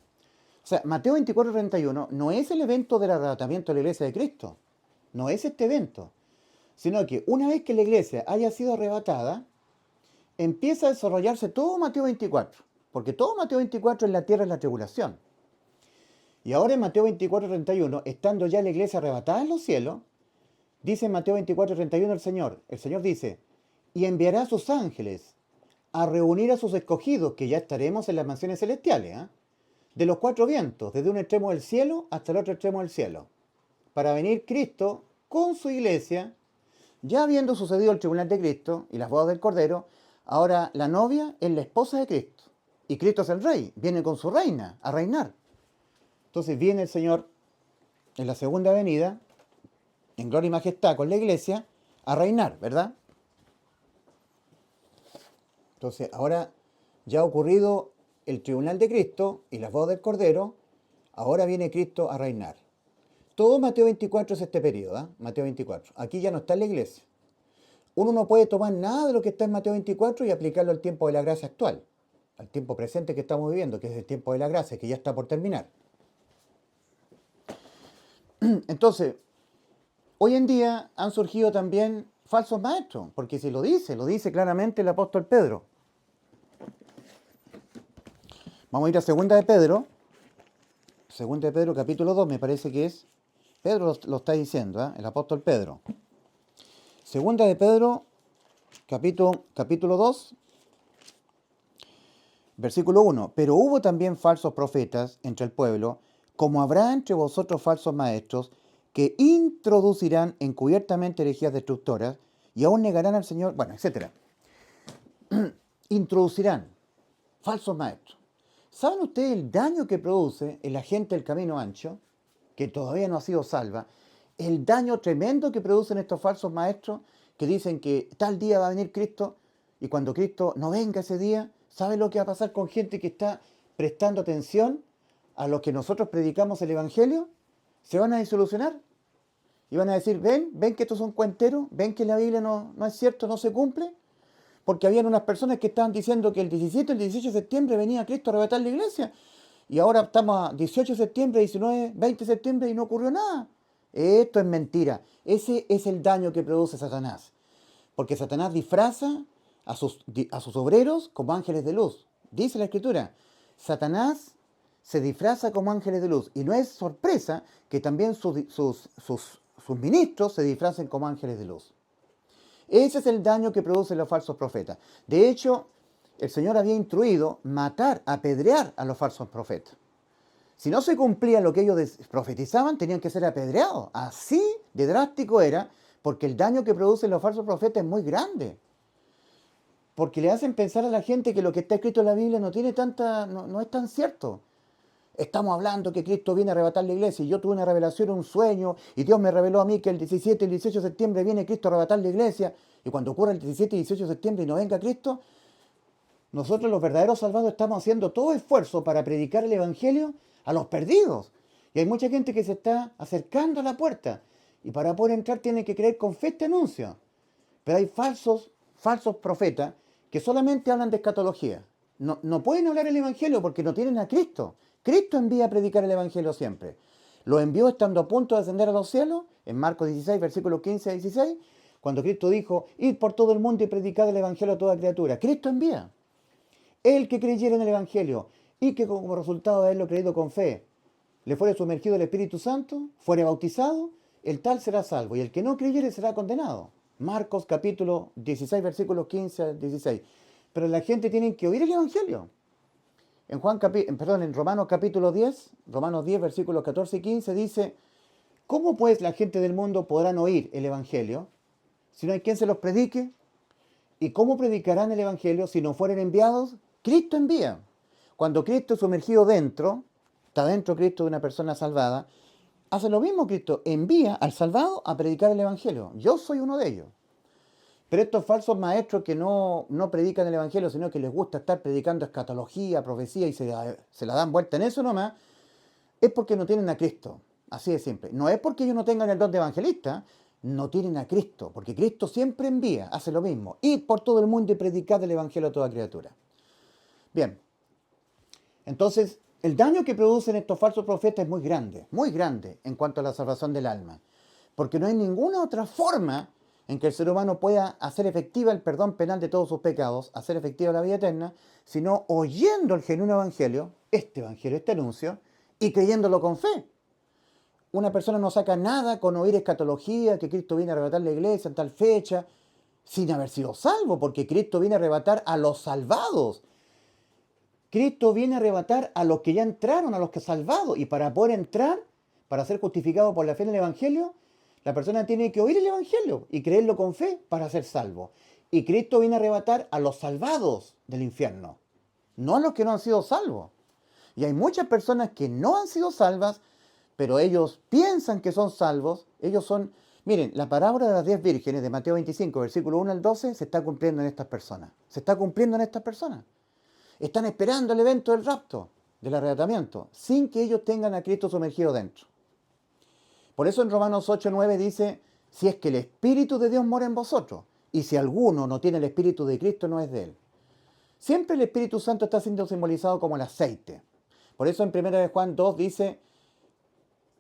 O sea, Mateo 24:31 no es el evento del arrebatamiento de la iglesia de Cristo, no es este evento, sino que una vez que la iglesia haya sido arrebatada, empieza a desarrollarse todo Mateo 24, porque todo Mateo 24 en la tierra es la tribulación. Y ahora en Mateo 24:31, estando ya la iglesia arrebatada en los cielos, dice en Mateo 24:31 el Señor dice, y enviará a sus ángeles a reunir a sus escogidos, que ya estaremos en las mansiones celestiales, ¿eh? De los 4 vientos, desde un extremo del cielo hasta el otro extremo del cielo, para venir Cristo con su iglesia, ya habiendo sucedido el tribunal de Cristo y las bodas del Cordero. Ahora la novia es la esposa de Cristo, y Cristo es el rey, viene con su reina a reinar. Entonces viene el Señor en la segunda venida, en gloria y majestad con la iglesia, a reinar, ¿verdad? Entonces ahora ya ha ocurrido el tribunal de Cristo y las bodas del Cordero, ahora viene Cristo a reinar. Todo Mateo 24 es este periodo, ¿eh? Mateo 24. Aquí ya no está en la iglesia. Uno no puede tomar nada de lo que está en Mateo 24 y aplicarlo al tiempo de la gracia actual, al tiempo presente que estamos viviendo, que es el tiempo de la gracia, que ya está por terminar. Entonces, hoy en día han surgido también falsos maestros, porque si lo dice claramente el apóstol Pedro. Vamos a ir a Segunda de Pedro capítulo 2, me parece que es. Pedro lo está diciendo, ¿eh? El apóstol Pedro. Segunda de Pedro, capítulo 2, versículo 1. Pero hubo también falsos profetas entre el pueblo, como habrá entre vosotros falsos maestros, que introducirán encubiertamente herejías destructoras, y aún negarán al Señor, bueno, etc. Introducirán falsos maestros. ¿Saben ustedes el daño que produce en la gente del camino ancho, que todavía no ha sido salva? El daño tremendo que producen estos falsos maestros que dicen que tal día va a venir Cristo, y cuando Cristo no venga ese día, ¿saben lo que va a pasar con gente que está prestando atención a lo que nosotros predicamos el Evangelio? Se van a desilusionar y van a decir, ven que estos son cuenteros, ven que la Biblia no es cierto, no se cumple. Porque habían unas personas que estaban diciendo que el 17 o el 18 de septiembre venía Cristo a arrebatar la iglesia. Y ahora estamos a 18 de septiembre, 19, 20 de septiembre y no ocurrió nada. Esto es mentira. Ese es el daño que produce Satanás. Porque Satanás disfraza a sus obreros como ángeles de luz. Dice la Escritura, Satanás se disfraza como ángeles de luz. Y no es sorpresa que también sus ministros se disfracen como ángeles de luz. Ese es el daño que producen los falsos profetas. De hecho, el Señor había instruido matar, apedrear a los falsos profetas. Si no se cumplía lo que ellos profetizaban, tenían que ser apedreados. Así de drástico era, porque el daño que producen los falsos profetas es muy grande. Porque le hacen pensar a la gente que lo que está escrito en la Biblia no es tan cierto. Estamos hablando que Cristo viene a arrebatar la iglesia y yo tuve una revelación, un sueño, y Dios me reveló a mí que el 17 y el 18 de septiembre viene Cristo a arrebatar la iglesia. Y cuando ocurra el 17 y 18 de septiembre y no venga Cristo, nosotros los verdaderos salvados estamos haciendo todo esfuerzo para predicar el Evangelio a los perdidos. Y hay mucha gente que se está acercando a la puerta. Y para poder entrar tiene que creer con fe este anuncio. Pero hay falsos profetas que solamente hablan de escatología. No pueden hablar el Evangelio porque no tienen a Cristo. Cristo envía a predicar el Evangelio siempre. Lo envió estando a punto de ascender a los cielos, en Marcos 16, versículos 15 a 16, cuando Cristo dijo, id por todo el mundo y predicad el Evangelio a toda criatura. Cristo envía. El que creyera en el Evangelio y que como resultado de haberlo creído con fe, le fuere sumergido el Espíritu Santo, fuere bautizado, el tal será salvo, y el que no creyere será condenado. Marcos capítulo 16, versículos 15 al 16. Pero la gente tiene que oír el Evangelio. En Romanos capítulo 10, Romanos 10, versículos 14 y 15 dice, ¿cómo pues la gente del mundo podrán oír el Evangelio si no hay quien se los predique? ¿Y cómo predicarán el Evangelio si no fueren enviados? Cristo envía. Cuando Cristo es sumergido dentro, está dentro Cristo de una persona salvada, hace lo mismo Cristo, envía al salvado a predicar el Evangelio. Yo soy uno de ellos. Pero estos falsos maestros que no predican el Evangelio, sino que les gusta estar predicando escatología, profecía y se la dan vuelta en eso nomás, es porque no tienen a Cristo. Así de simple. No es porque ellos no tengan el don de evangelista, no tienen a Cristo, porque Cristo siempre envía, hace lo mismo. Id por todo el mundo y predicad el Evangelio a toda criatura. Bien, entonces el daño que producen estos falsos profetas es muy grande en cuanto a la salvación del alma, porque no hay ninguna otra forma en que el ser humano pueda hacer efectiva el perdón penal de todos sus pecados, hacer efectiva la vida eterna, sino oyendo el genuino evangelio, este anuncio, y creyéndolo con fe. Una persona no saca nada con oír escatología, que Cristo viene a arrebatar la iglesia en tal fecha, sin haber sido salvo, porque Cristo viene a arrebatar a los salvados. Cristo viene a arrebatar a los que ya entraron, a los que salvados, y para poder entrar, para ser justificado por la fe en el evangelio, la persona tiene que oír el Evangelio y creerlo con fe para ser salvo. Y Cristo viene a arrebatar a los salvados del infierno, no a los que no han sido salvos. Y hay muchas personas que no han sido salvas, pero ellos piensan que son salvos. Ellos son... Miren, la parábola de las 10 vírgenes de Mateo 25, versículo 1 al 12, se está cumpliendo en estas personas. Se está cumpliendo en estas personas. Están esperando el evento del rapto, del arrebatamiento, sin que ellos tengan a Cristo sumergido dentro. Por eso en Romanos 8:9 dice, si es que el Espíritu de Dios mora en vosotros, y si alguno no tiene el Espíritu de Cristo, no es de él. Siempre el Espíritu Santo está siendo simbolizado como el aceite. Por eso en 1 Juan 2 dice,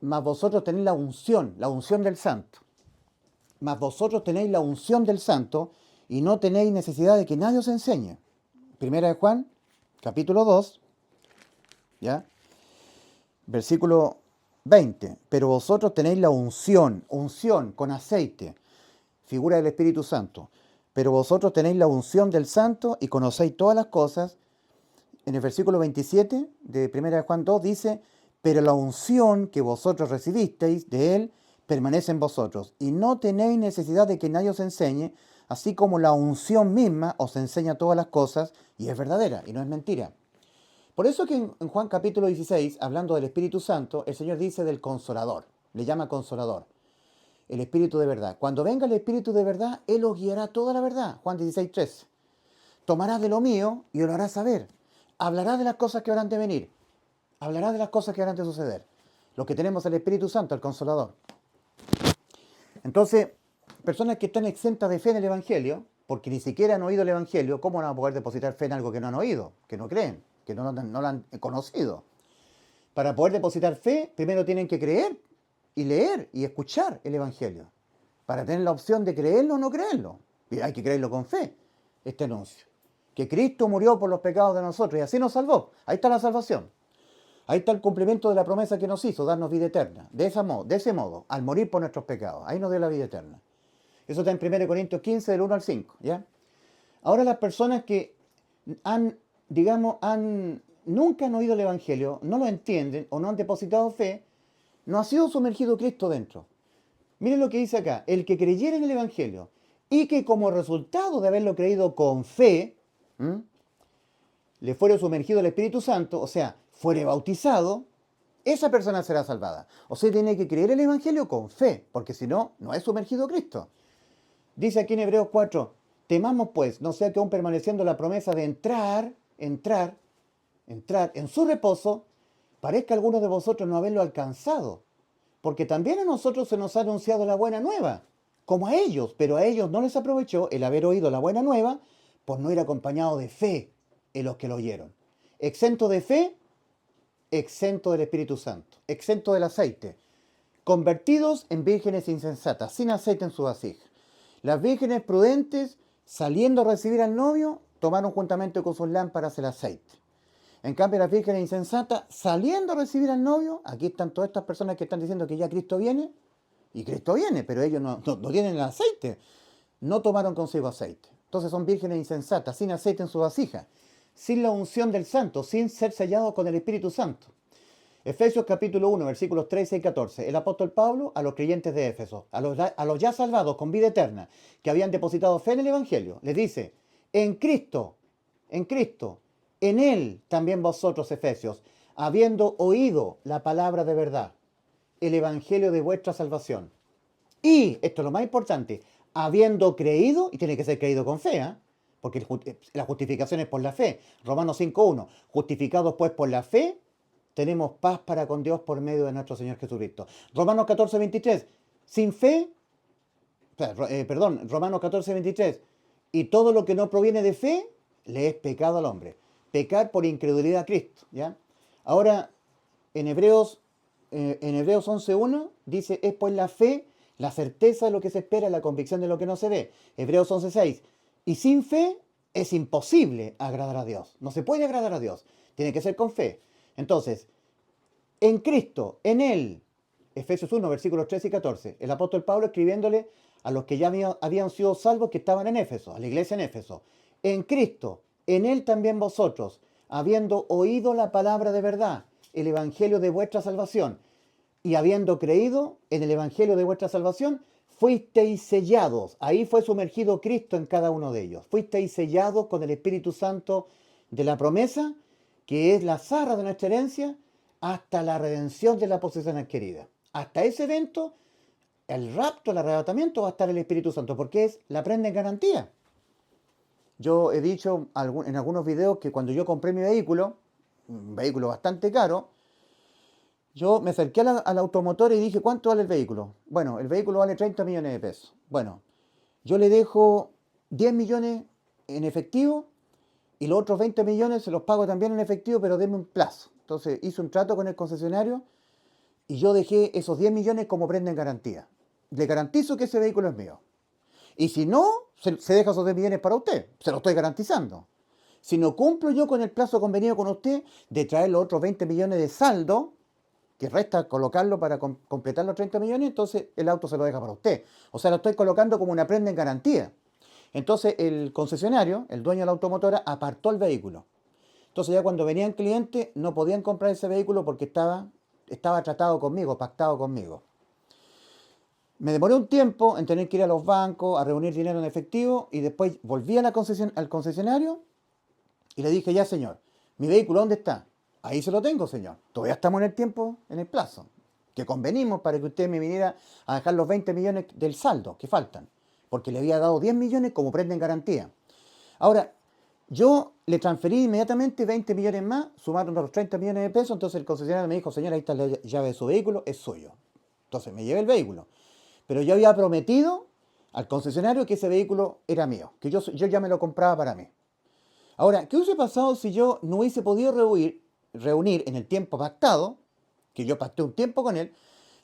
mas vosotros tenéis la unción del Santo. Mas vosotros tenéis la unción del Santo y no tenéis necesidad de que nadie os enseñe. 1 Juan, capítulo 2, ¿ya? Versículo 20, pero vosotros tenéis la unción con aceite, figura del Espíritu Santo. Pero vosotros tenéis la unción del Santo y conocéis todas las cosas. En el versículo 27 de 1 Juan 2 dice, pero la unción que vosotros recibisteis de Él permanece en vosotros, y no tenéis necesidad de que nadie os enseñe, así como la unción misma os enseña todas las cosas, y es verdadera, y no es mentira. Por eso que en Juan capítulo 16, hablando del Espíritu Santo, el Señor dice del Consolador, le llama Consolador, el Espíritu de verdad. Cuando venga el Espíritu de verdad, Él os guiará toda la verdad. Juan 16:3. Tomará de lo mío y os lo hará saber. Hablará de las cosas que habrán de venir. Hablará de las cosas que habrán de suceder. Lo que tenemos es el Espíritu Santo, el Consolador. Entonces, personas que están exentas de fe en el Evangelio, porque ni siquiera han oído el Evangelio, ¿cómo van a poder depositar fe en algo que no han oído, que no creen, que no lo han conocido? Para poder depositar fe, primero tienen que creer y leer y escuchar el Evangelio, para tener la opción de creerlo o no creerlo. Y hay que creerlo con fe, este anuncio. Que Cristo murió por los pecados de nosotros y así nos salvó. Ahí está la salvación. Ahí está el cumplimiento de la promesa que nos hizo, darnos vida eterna. De ese modo, al morir por nuestros pecados. Ahí nos dio la vida eterna. Eso está en 1 Corintios 15, del 1 al 5. ¿Ya? Ahora las personas que nunca han oído el Evangelio, no lo entienden o no han depositado fe, no ha sido sumergido Cristo dentro. Miren lo que dice acá. El que creyera en el Evangelio y que como resultado de haberlo creído con fe, le fuera sumergido el Espíritu Santo, o sea, fuere bautizado, esa persona será salvada. O sea, tiene que creer el Evangelio con fe, porque si no, no es sumergido Cristo. Dice aquí en Hebreos 4, temamos pues, no sea que aún permaneciendo la promesa de entrar en su reposo, parezca a algunos de vosotros no haberlo alcanzado. Porque también a nosotros se nos ha anunciado la buena nueva, como a ellos, pero a ellos no les aprovechó el haber oído la buena nueva por no ir acompañado de fe en los que lo oyeron. Exento de fe, exento del Espíritu Santo, exento del aceite, convertidos en vírgenes insensatas, sin aceite en su vasija. Las vírgenes prudentes, saliendo a recibir al novio, tomaron juntamente con sus lámparas el aceite. En cambio, las vírgenes insensatas, saliendo a recibir al novio, aquí están todas estas personas que están diciendo que ya Cristo viene, y Cristo viene, pero ellos no tienen el aceite, no tomaron consigo aceite. Entonces son vírgenes insensatas, sin aceite en su vasija, sin la unción del Santo, sin ser sellados con el Espíritu Santo. Efesios capítulo 1, versículos 13 y 14. El apóstol Pablo a los creyentes de Éfeso, a los ya salvados con vida eterna, que habían depositado fe en el Evangelio, les dice, en Cristo, en Él también vosotros, Efesios, habiendo oído la palabra de verdad, el Evangelio de vuestra salvación. Y, esto es lo más importante, habiendo creído, y tiene que ser creído con fe, porque la justificación es por la fe. Romanos 5.1, justificados pues por la fe, tenemos paz para con Dios por medio de nuestro Señor Jesucristo. Romanos 14.23, sin fe, Romanos 14.23, y todo lo que no proviene de fe, le es pecado al hombre. Pecar por incredulidad a Cristo, ¿ya? Ahora, en Hebreos 11.1 dice, es pues la fe, la certeza de lo que se espera, la convicción de lo que no se ve. Hebreos 11.6, y sin fe es imposible agradar a Dios. No se puede agradar a Dios, tiene que ser con fe. Entonces, en Cristo, en Él, Efesios 1, versículos 13 y 14, el apóstol Pablo escribiéndole a los que ya habían sido salvos que estaban en Éfeso, a la iglesia en Éfeso, en Cristo, en Él también vosotros, habiendo oído la palabra de verdad, el evangelio de vuestra salvación, y habiendo creído en el evangelio de vuestra salvación, fuisteis sellados. Ahí fue sumergido Cristo en cada uno de ellos. Fuisteis sellados con el Espíritu Santo de la promesa, que es la zarra de nuestra herencia, hasta la redención de la posesión adquirida. Hasta ese evento, el rapto, el arrebatamiento, va a estar el Espíritu Santo, porque es la prenda en garantía. Yo he dicho en algunos videos que cuando yo compré mi vehículo, un vehículo bastante caro, yo me acerqué al automotor y dije, ¿cuánto vale el vehículo? Bueno, el vehículo vale 30 millones de pesos. Bueno, yo le dejo 10 millones en efectivo y los otros 20 millones se los pago también en efectivo, pero denme un plazo. Entonces hice un trato con el concesionario y yo dejé esos 10 millones como prenda en garantía. Le garantizo que ese vehículo es mío. Y si no, se deja esos 10 millones para usted. Se lo estoy garantizando. Si no cumplo yo con el plazo convenido con usted de traer los otros 20 millones de saldo, que resta colocarlo para completar los 30 millones, entonces el auto se lo deja para usted. O sea, lo estoy colocando como una prenda en garantía. Entonces el concesionario, el dueño de la automotora, apartó el vehículo. Entonces ya cuando venían clientes no podían comprar ese vehículo porque estaba tratado conmigo, pactado conmigo. Me demoré un tiempo en tener que ir a los bancos, a reunir dinero en efectivo, y después volví al concesionario y le dije, ya señor, ¿mi vehículo dónde está? Ahí se lo tengo, señor. Todavía estamos en el tiempo, en el plazo, que convenimos para que usted me viniera a dejar los 20 millones del saldo que faltan, porque le había dado 10 millones como prenda en garantía. Ahora, yo le transferí inmediatamente 20 millones más, sumaron los 30 millones de pesos, entonces el concesionario me dijo, señor, ahí está la llave de su vehículo, es suyo. Entonces me llevé el vehículo. Pero yo había prometido al concesionario que ese vehículo era mío, que yo ya me lo compraba para mí. Ahora, ¿qué hubiese pasado si yo no hubiese podido reunir en el tiempo pactado, que yo pacté un tiempo con él,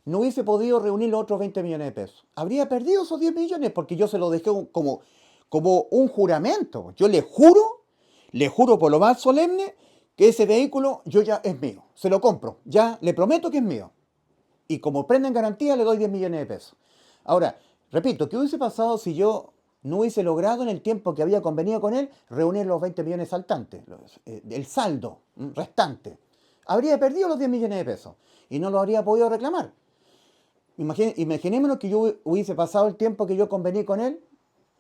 no hubiese podido reunir los otros 20 millones de pesos? Habría perdido esos 10 millones porque yo se los dejé como un juramento. Yo le juro por lo más solemne que ese vehículo ya es mío. Se lo compro, ya le prometo que es mío. Y como prenda en garantía le doy 10 millones de pesos. Ahora, repito, ¿qué hubiese pasado si yo no hubiese logrado en el tiempo que había convenido con él reunir los 20 millones saltantes, el saldo restante? Habría perdido los 10 millones de pesos y no lo habría podido reclamar. Imaginémonos que yo hubiese pasado el tiempo que yo convení con él,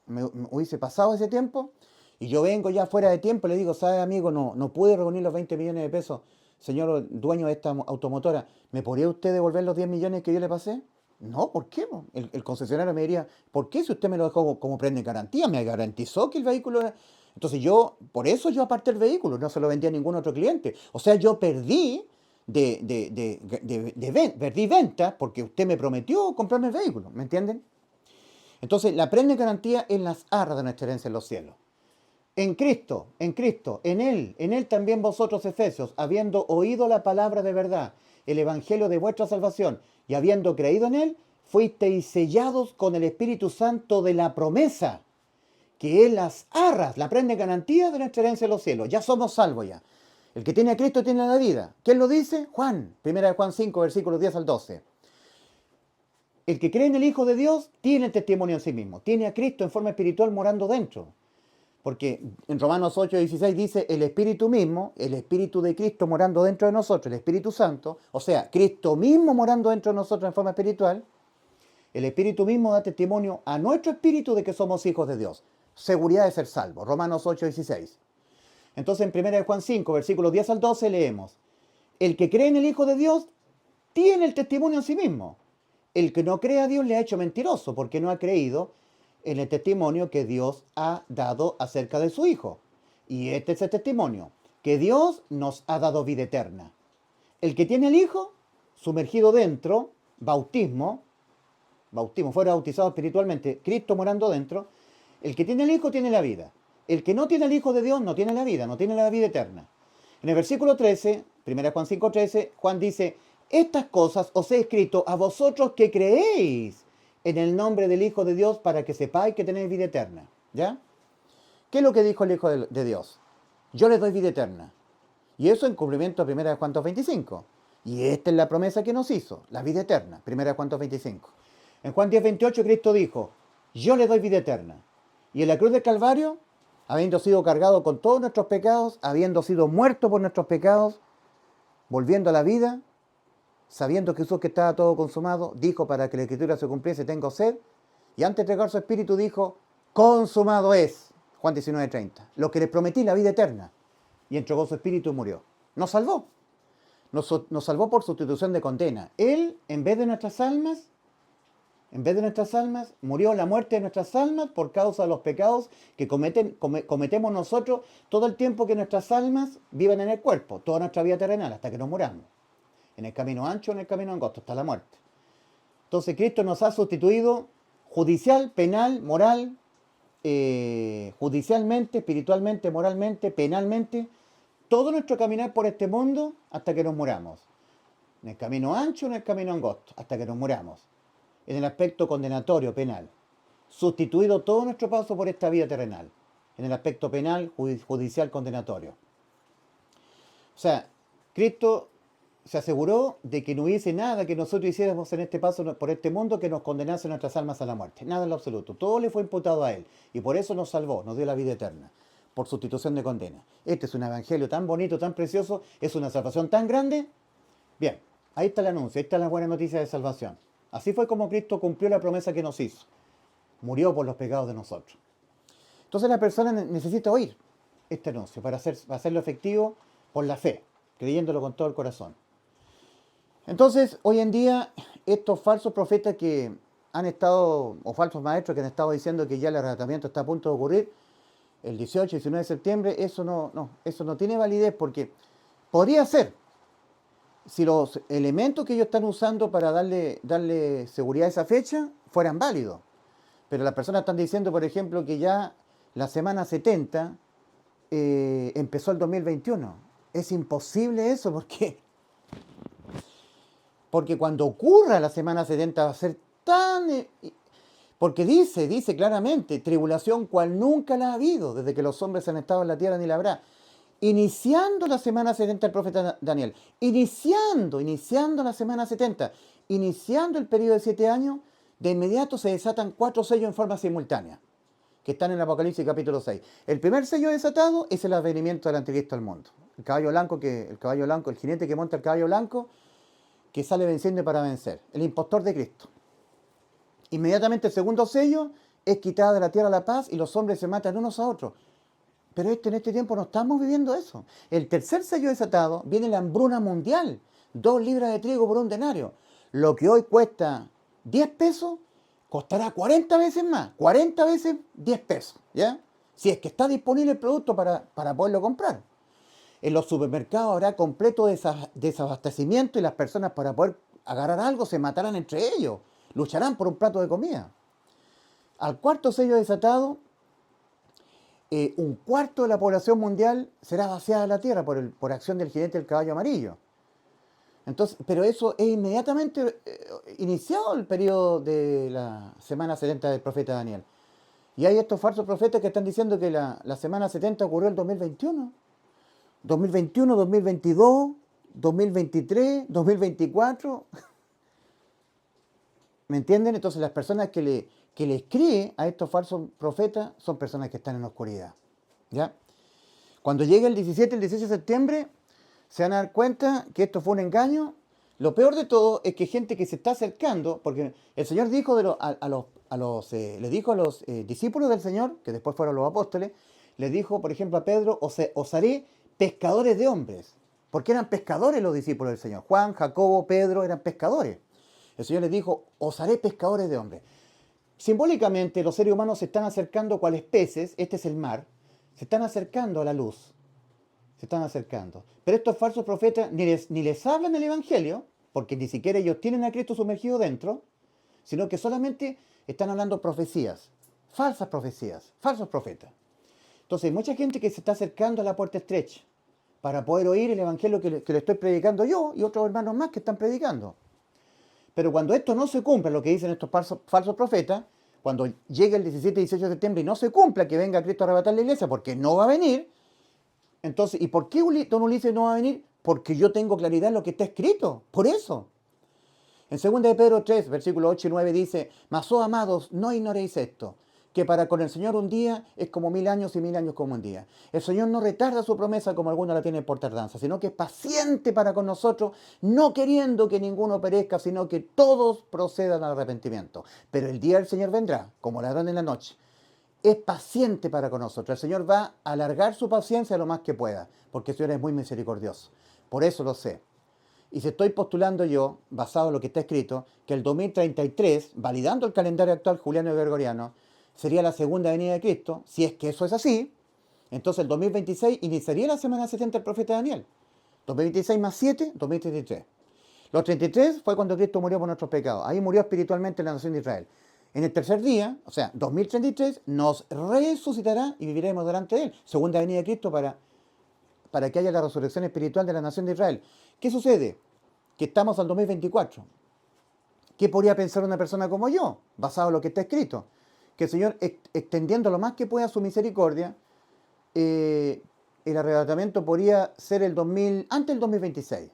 me hubiese pasado ese tiempo y yo vengo ya fuera de tiempo y le digo, ¿sabe amigo? No pude reunir los 20 millones de pesos. señor dueño de esta automotora, ¿me podría usted devolver los 10 millones que yo le pasé? No, ¿por qué? Po? El concesionario me diría, ¿por qué si usted me lo dejó como prenda en garantía? Me garantizó que el vehículo era... Entonces yo, por eso yo aparté el vehículo, no se lo vendí a ningún otro cliente. O sea, yo perdí perdí ventas porque usted me prometió comprarme el vehículo, ¿me entienden? Entonces, la prenda en garantía es las arras de nuestra herencia en los cielos. En Cristo, en Él también vosotros, Efesios, habiendo oído la palabra de verdad, el evangelio de vuestra salvación, y habiendo creído en Él, fuisteis sellados con el Espíritu Santo de la promesa, que es las arras, la prenda en garantía de nuestra herencia en los cielos. Ya somos salvos ya. El que tiene a Cristo tiene la vida. ¿Quién lo dice? Juan, 1 Juan 5, versículos 10 al 12. El que cree en el Hijo de Dios tiene el testimonio en sí mismo, tiene a Cristo en forma espiritual morando dentro. Porque en Romanos 8:16 dice el Espíritu mismo, el Espíritu de Cristo morando dentro de nosotros, el Espíritu Santo, o sea, Cristo mismo morando dentro de nosotros en forma espiritual, el Espíritu mismo da testimonio a nuestro espíritu de que somos hijos de Dios. Seguridad de ser salvos. Romanos 8:16. Entonces en 1 Juan 5, versículos 10 al 12 leemos, el que cree en el Hijo de Dios tiene el testimonio en sí mismo. El que no cree a Dios le ha hecho mentiroso porque no ha creído en el testimonio que Dios ha dado acerca de su Hijo. Y este es el testimonio, que Dios nos ha dado vida eterna. El que tiene el Hijo, sumergido dentro, bautismo, fuera bautizado espiritualmente, Cristo morando dentro, el que tiene el Hijo tiene la vida. El que no tiene el Hijo de Dios no tiene la vida, no tiene la vida eterna. En el versículo 13, 1 Juan 5:13, Juan dice, estas cosas os he escrito a vosotros que creéis en el nombre del Hijo de Dios para que sepáis que tenéis vida eterna. ¿Ya? ¿Qué es lo que dijo el Hijo de Dios? Yo les doy vida eterna. Y eso en cumplimiento a 1 Juan 2:25. Y esta es la promesa que nos hizo, la vida eterna. 1 Juan 2:25. En Juan 10:28 Cristo dijo, yo les doy vida eterna. Y en la cruz del Calvario, habiendo sido cargado con todos nuestros pecados, habiendo sido muerto por nuestros pecados, volviendo a la vida, sabiendo Jesús que estaba todo consumado, dijo para que la Escritura se cumpliese, tengo sed, y antes de entregar su espíritu dijo, consumado es, Juan 19:30, lo que les prometí, la vida eterna, y entregó su espíritu y murió. Nos salvó, nos salvó por sustitución de condena. Él, en vez de nuestras almas, murió la muerte de nuestras almas por causa de los pecados que cometemos nosotros todo el tiempo que nuestras almas viven en el cuerpo, toda nuestra vida terrenal, hasta que nos muramos. En el camino ancho, en el camino angosto, hasta la muerte. Entonces Cristo nos ha sustituido judicial, penal, moral, judicialmente, espiritualmente, moralmente, penalmente, todo nuestro caminar por este mundo hasta que nos muramos. En el camino ancho, en el camino angosto, hasta que nos muramos. En el aspecto condenatorio, penal. Sustituido todo nuestro paso por esta vida terrenal. En el aspecto penal, judicial, condenatorio. O sea, Cristo se aseguró de que no hubiese nada que nosotros hiciéramos en este paso por este mundo que nos condenase nuestras almas a la muerte. Nada en lo absoluto. Todo le fue imputado a Él. Y por eso nos salvó, nos dio la vida eterna. Por sustitución de condena. Este es un evangelio tan bonito, tan precioso. Es una salvación tan grande. Bien, ahí está el anuncio. Ahí está la buena noticia de salvación. Así fue como Cristo cumplió la promesa que nos hizo. Murió por los pecados de nosotros. Entonces la persona necesita oír este anuncio para hacerlo efectivo por la fe, creyéndolo con todo el corazón. Entonces, hoy en día, estos falsos profetas que han estado, o falsos maestros que han estado diciendo que ya el arrebatamiento está a punto de ocurrir, el 18 y 19 de septiembre, eso no tiene validez porque podría ser, si los elementos que ellos están usando para darle seguridad a esa fecha fueran válidos. Pero las personas están diciendo, por ejemplo, que ya la semana 70 empezó el 2021. Es imposible eso porque cuando ocurra la semana 70 va a ser tan... porque dice claramente, tribulación cual nunca la ha habido, desde que los hombres han estado en la tierra ni la habrá. Iniciando la semana 70 el profeta Daniel, iniciando la semana 70, iniciando el periodo de 7 años, de inmediato se desatan 4 sellos en forma simultánea, que están en el Apocalipsis capítulo 6. El primer sello desatado es el advenimiento del anticristo al mundo. El caballo blanco, el jinete que monta el caballo blanco, que sale venciendo para vencer, el impostor de Cristo. Inmediatamente el segundo sello es quitada de la tierra la paz y los hombres se matan unos a otros. Pero en este tiempo no estamos viviendo eso. El tercer sello desatado, viene la hambruna mundial. 2 libras de trigo por un denario. Lo que hoy cuesta 10 pesos, costará 40 veces más. 40 veces 10 pesos. ¿Ya? Si es que está disponible el producto para poderlo comprar. En los supermercados habrá completo desabastecimiento y las personas para poder agarrar algo se matarán entre ellos. Lucharán por un plato de comida. Al cuarto sello desatado, un cuarto de la población mundial será vaciada de la tierra por acción del jinete del caballo amarillo. Entonces, pero eso es inmediatamente iniciado el periodo de la semana 70 del profeta Daniel. Y hay estos falsos profetas que están diciendo que la semana 70 ocurrió en 2021. 2021, 2022, 2023, 2024. ¿Me entienden? Entonces las personas que le escriben a estos falsos profetas son personas que están en la oscuridad. ¿Ya? Cuando llegue el 17, el 18 de septiembre, se van a dar cuenta que esto fue un engaño. Lo peor de todo es que gente que se está acercando, porque el Señor dijo le dijo a los discípulos del Señor, que después fueron los apóstoles, le dijo, por ejemplo, a Pedro, os haré pescadores de hombres, porque eran pescadores los discípulos del Señor. Juan, Jacobo, Pedro eran pescadores. El Señor les dijo, os haré pescadores de hombres. Simbólicamente, los seres humanos se están acercando cuales peces, este es el mar, se están acercando a la luz. Se están acercando. Pero estos falsos profetas ni les hablan el Evangelio, porque ni siquiera ellos tienen a Cristo sumergido dentro, sino que solamente están hablando profecías, falsos profetas. Entonces hay mucha gente que se está acercando a la puerta estrecha para poder oír el Evangelio que le estoy predicando yo y otros hermanos más que están predicando. Pero cuando esto no se cumpla, lo que dicen estos falsos profetas, cuando llegue el 17 y 18 de septiembre y no se cumpla que venga Cristo a arrebatar la iglesia, porque no va a venir, entonces, ¿y por qué don Ulises no va a venir? Porque yo tengo claridad en lo que está escrito, por eso. En 2 de Pedro 3, versículos 8 y 9 dice, mas, oh amados, no ignoréis esto, que para con el Señor un día es como 1000 años y 1000 años como un día. El Señor no retarda su promesa como algunos la tienen por tardanza, sino que es paciente para con nosotros, no queriendo que ninguno perezca, sino que todos procedan al arrepentimiento. Pero el día del Señor vendrá, como ladrón en la noche. Es paciente para con nosotros. El Señor va a alargar su paciencia lo más que pueda, porque el Señor es muy misericordioso. Por eso lo sé. Y si estoy postulando yo, basado en lo que está escrito, que el 2033, validando el calendario actual juliano y gregoriano, sería la segunda venida de Cristo, si es que eso es así, entonces el 2026 iniciaría la semana 70 del profeta Daniel. 2026 más 7, 2033. Los 33 fue cuando Cristo murió por nuestros pecados. Ahí murió espiritualmente la nación de Israel. En el tercer día, o sea, 2033, nos resucitará y viviremos delante de Él. Segunda venida de Cristo para que haya la resurrección espiritual de la nación de Israel. ¿Qué sucede? Que estamos al 2024. ¿Qué podría pensar una persona como yo, basado en lo que está escrito? Que el Señor, extendiendo lo más que pueda su misericordia, el arrebatamiento podría ser antes del 2026,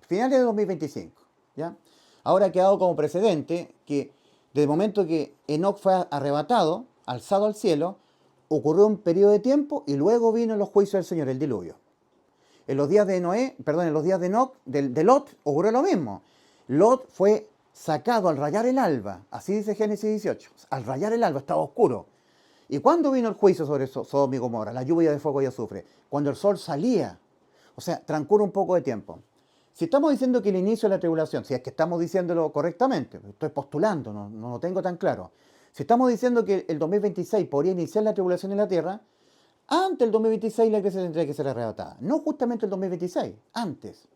finales de 2025. ¿Ya? Ahora ha quedado como precedente que desde el momento que Enoc fue arrebatado, alzado al cielo, ocurrió un periodo de tiempo y luego vino los juicios del Señor, el diluvio. En los días de Enoc, de Lot, ocurrió lo mismo. Lot fue sacado al rayar el alba, así dice Génesis 18, al rayar el alba, estaba oscuro. ¿Y cuándo vino el juicio sobre Sodoma y Gomorra? La lluvia de fuego y azufre. Cuando el sol salía. O sea, transcurre un poco de tiempo. Si estamos diciendo que el inicio de la tribulación, si es que estamos diciéndolo correctamente, estoy postulando, no lo tengo tan claro. Si estamos diciendo que el 2026 podría iniciar la tribulación en la tierra, antes del 2026 la iglesia tendría que ser arrebatada. No justamente el 2026, antes.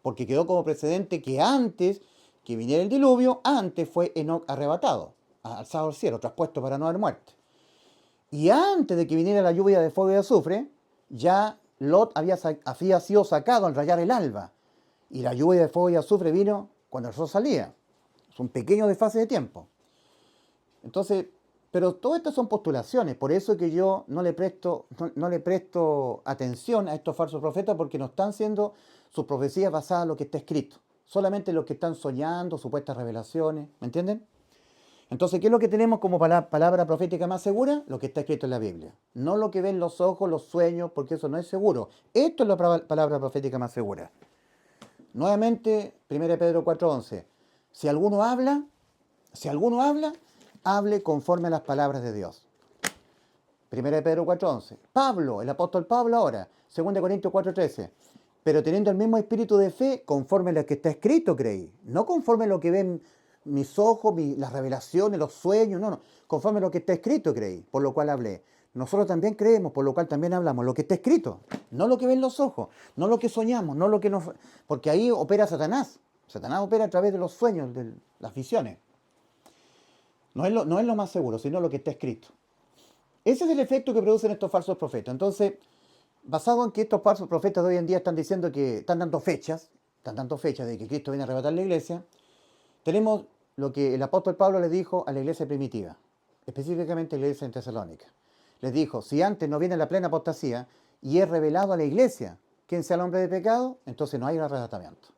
Porque quedó como precedente que antes que viniera el diluvio, antes fue Enoc arrebatado, alzado al cielo, traspuesto para no haber muerte. Y antes de que viniera la lluvia de fuego y azufre, ya Lot había sido sacado al rayar el alba. Y la lluvia de fuego y azufre vino cuando el sol salía. Es un pequeño desfase de tiempo. Entonces, pero todas estas son postulaciones. Por eso que yo no le presto atención a estos falsos profetas, porque no están siendo sus profecías basadas en lo que está escrito. Solamente los que están soñando, supuestas revelaciones. ¿Me entienden? Entonces, ¿qué es lo que tenemos como palabra profética más segura? Lo que está escrito en la Biblia. No lo que ven los ojos, los sueños, porque eso no es seguro. Esto es la palabra profética más segura. Nuevamente, 1 Pedro 4:11. Si alguno habla, hable conforme a las palabras de Dios. Primera de Pedro 4:11. Pablo, el apóstol Pablo ahora, 2 Corintios 4:13. Pero teniendo el mismo espíritu de fe, conforme a lo que está escrito creí. No conforme a lo que ven mis ojos, las revelaciones, los sueños, no. Conforme a lo que está escrito creí, por lo cual hablé. Nosotros también creemos, por lo cual también hablamos, lo que está escrito. No lo que ven los ojos, no lo que soñamos, no lo que nos... Porque ahí opera Satanás. Satanás opera a través de los sueños, de las visiones. No es lo más seguro, sino lo que está escrito. Ese es el efecto que producen estos falsos profetas. Entonces, basado en que estos falsos profetas de hoy en día están diciendo que están dando fechas de que Cristo viene a arrebatar la iglesia, tenemos lo que el apóstol Pablo le dijo a la iglesia primitiva, específicamente a la iglesia en Tesalónica. Les dijo, si antes no viene la plena apostasía y es revelado a la iglesia quién sea el hombre de pecado, entonces no hay arrebatamiento.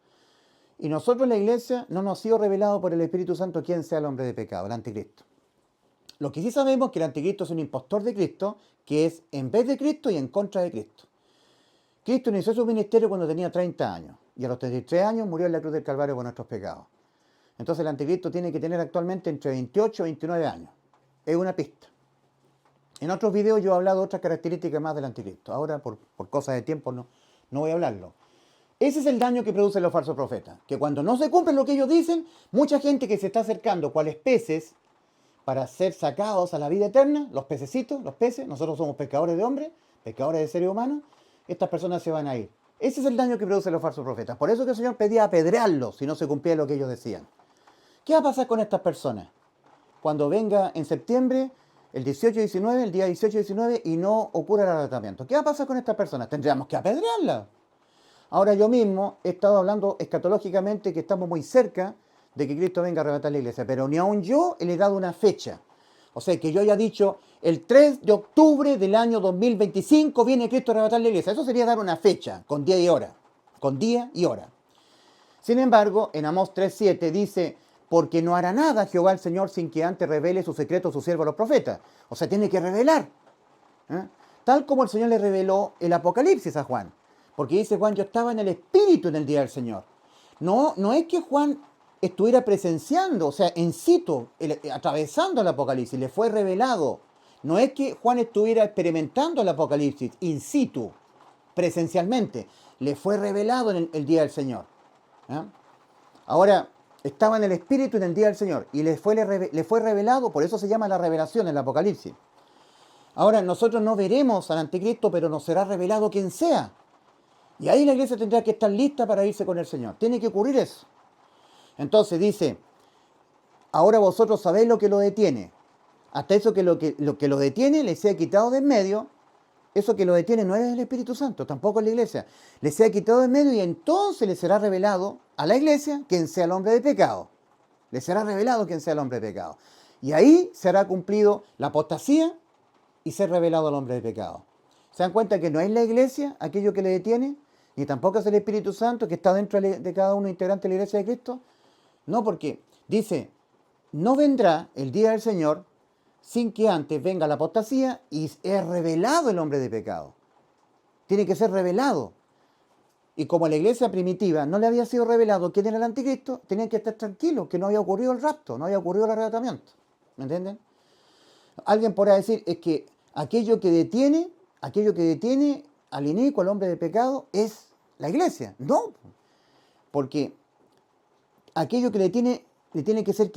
Y nosotros en la iglesia no nos ha sido revelado por el Espíritu Santo quién sea el hombre de pecado, el anticristo. Lo que sí sabemos es que el anticristo es un impostor de Cristo, que es en vez de Cristo y en contra de Cristo. Cristo inició su ministerio cuando tenía 30 años y a los 33 años murió en la cruz del Calvario por nuestros pecados. Entonces el anticristo tiene que tener actualmente entre 28 y 29 años. Es una pista. En otros videos yo he hablado de otras características más del anticristo. Ahora, por cosas de tiempo, no voy a hablarlo. Ese es el daño que producen los falsos profetas. Que cuando no se cumple lo que ellos dicen, mucha gente que se está acercando, cuales peces, para ser sacados a la vida eterna, los pececitos, los peces, nosotros somos pescadores de hombres, pescadores de seres humanos, estas personas se van a ir. Ese es el daño que producen los falsos profetas. Por eso que el Señor pedía apedrearlos si no se cumplía lo que ellos decían. ¿Qué va a pasar con estas personas? Cuando venga en septiembre, el 18-19, el día 18-19, y no ocurra el arrebatamiento. ¿Qué va a pasar con estas personas? Tendríamos que apedrearlas. Ahora yo mismo he estado hablando escatológicamente que estamos muy cerca de que Cristo venga a arrebatar la iglesia, pero ni aun yo le he dado una fecha. O sea, que yo haya dicho, el 3 de octubre del año 2025 viene Cristo a arrebatar la iglesia. Eso sería dar una fecha, con día y hora. Con día y hora. Sin embargo, en Amós 3:7 dice, porque no hará nada Jehová el Señor sin que antes revele su secreto a sus siervos los profetas. O sea, tiene que revelar. Tal como el Señor le reveló el Apocalipsis a Juan. Porque dice Juan, yo estaba en el Espíritu en el día del Señor. No es que Juan estuviera presenciando, o sea, en situ, atravesando el Apocalipsis, le fue revelado. No es que Juan estuviera experimentando el Apocalipsis in situ, presencialmente. Le fue revelado en el día del Señor. Ahora, estaba en el Espíritu en el día del Señor y le fue revelado, por eso se llama la revelación en el Apocalipsis. Ahora, nosotros no veremos al anticristo, pero nos será revelado quien sea. Y ahí la iglesia tendrá que estar lista para irse con el Señor. Tiene que ocurrir eso. Entonces dice, ahora vosotros sabéis lo que lo detiene. Hasta eso que lo detiene le sea quitado de en medio. Eso que lo detiene no es el Espíritu Santo, tampoco es la iglesia. Le sea quitado de en medio y entonces le será revelado a la iglesia quien sea el hombre de pecado. Le será revelado quien sea el hombre de pecado. Y ahí será cumplido la apostasía y ser revelado al hombre de pecado. ¿Se dan cuenta que no es la iglesia aquello que le detiene? Ni tampoco es el Espíritu Santo que está dentro de cada uno integrante de la iglesia de Cristo. No, porque dice, no vendrá el día del Señor sin que antes venga la apostasía y es revelado el hombre de pecado. Tiene que ser revelado. Y como a la iglesia primitiva no le había sido revelado quién era el anticristo, tenían que estar tranquilos, que no había ocurrido el rapto, no había ocurrido el arrebatamiento. ¿Me entienden? Alguien podrá decir, es que aquello que detiene al inicuo, al hombre de pecado, es la iglesia. No, porque aquello que le tiene que ser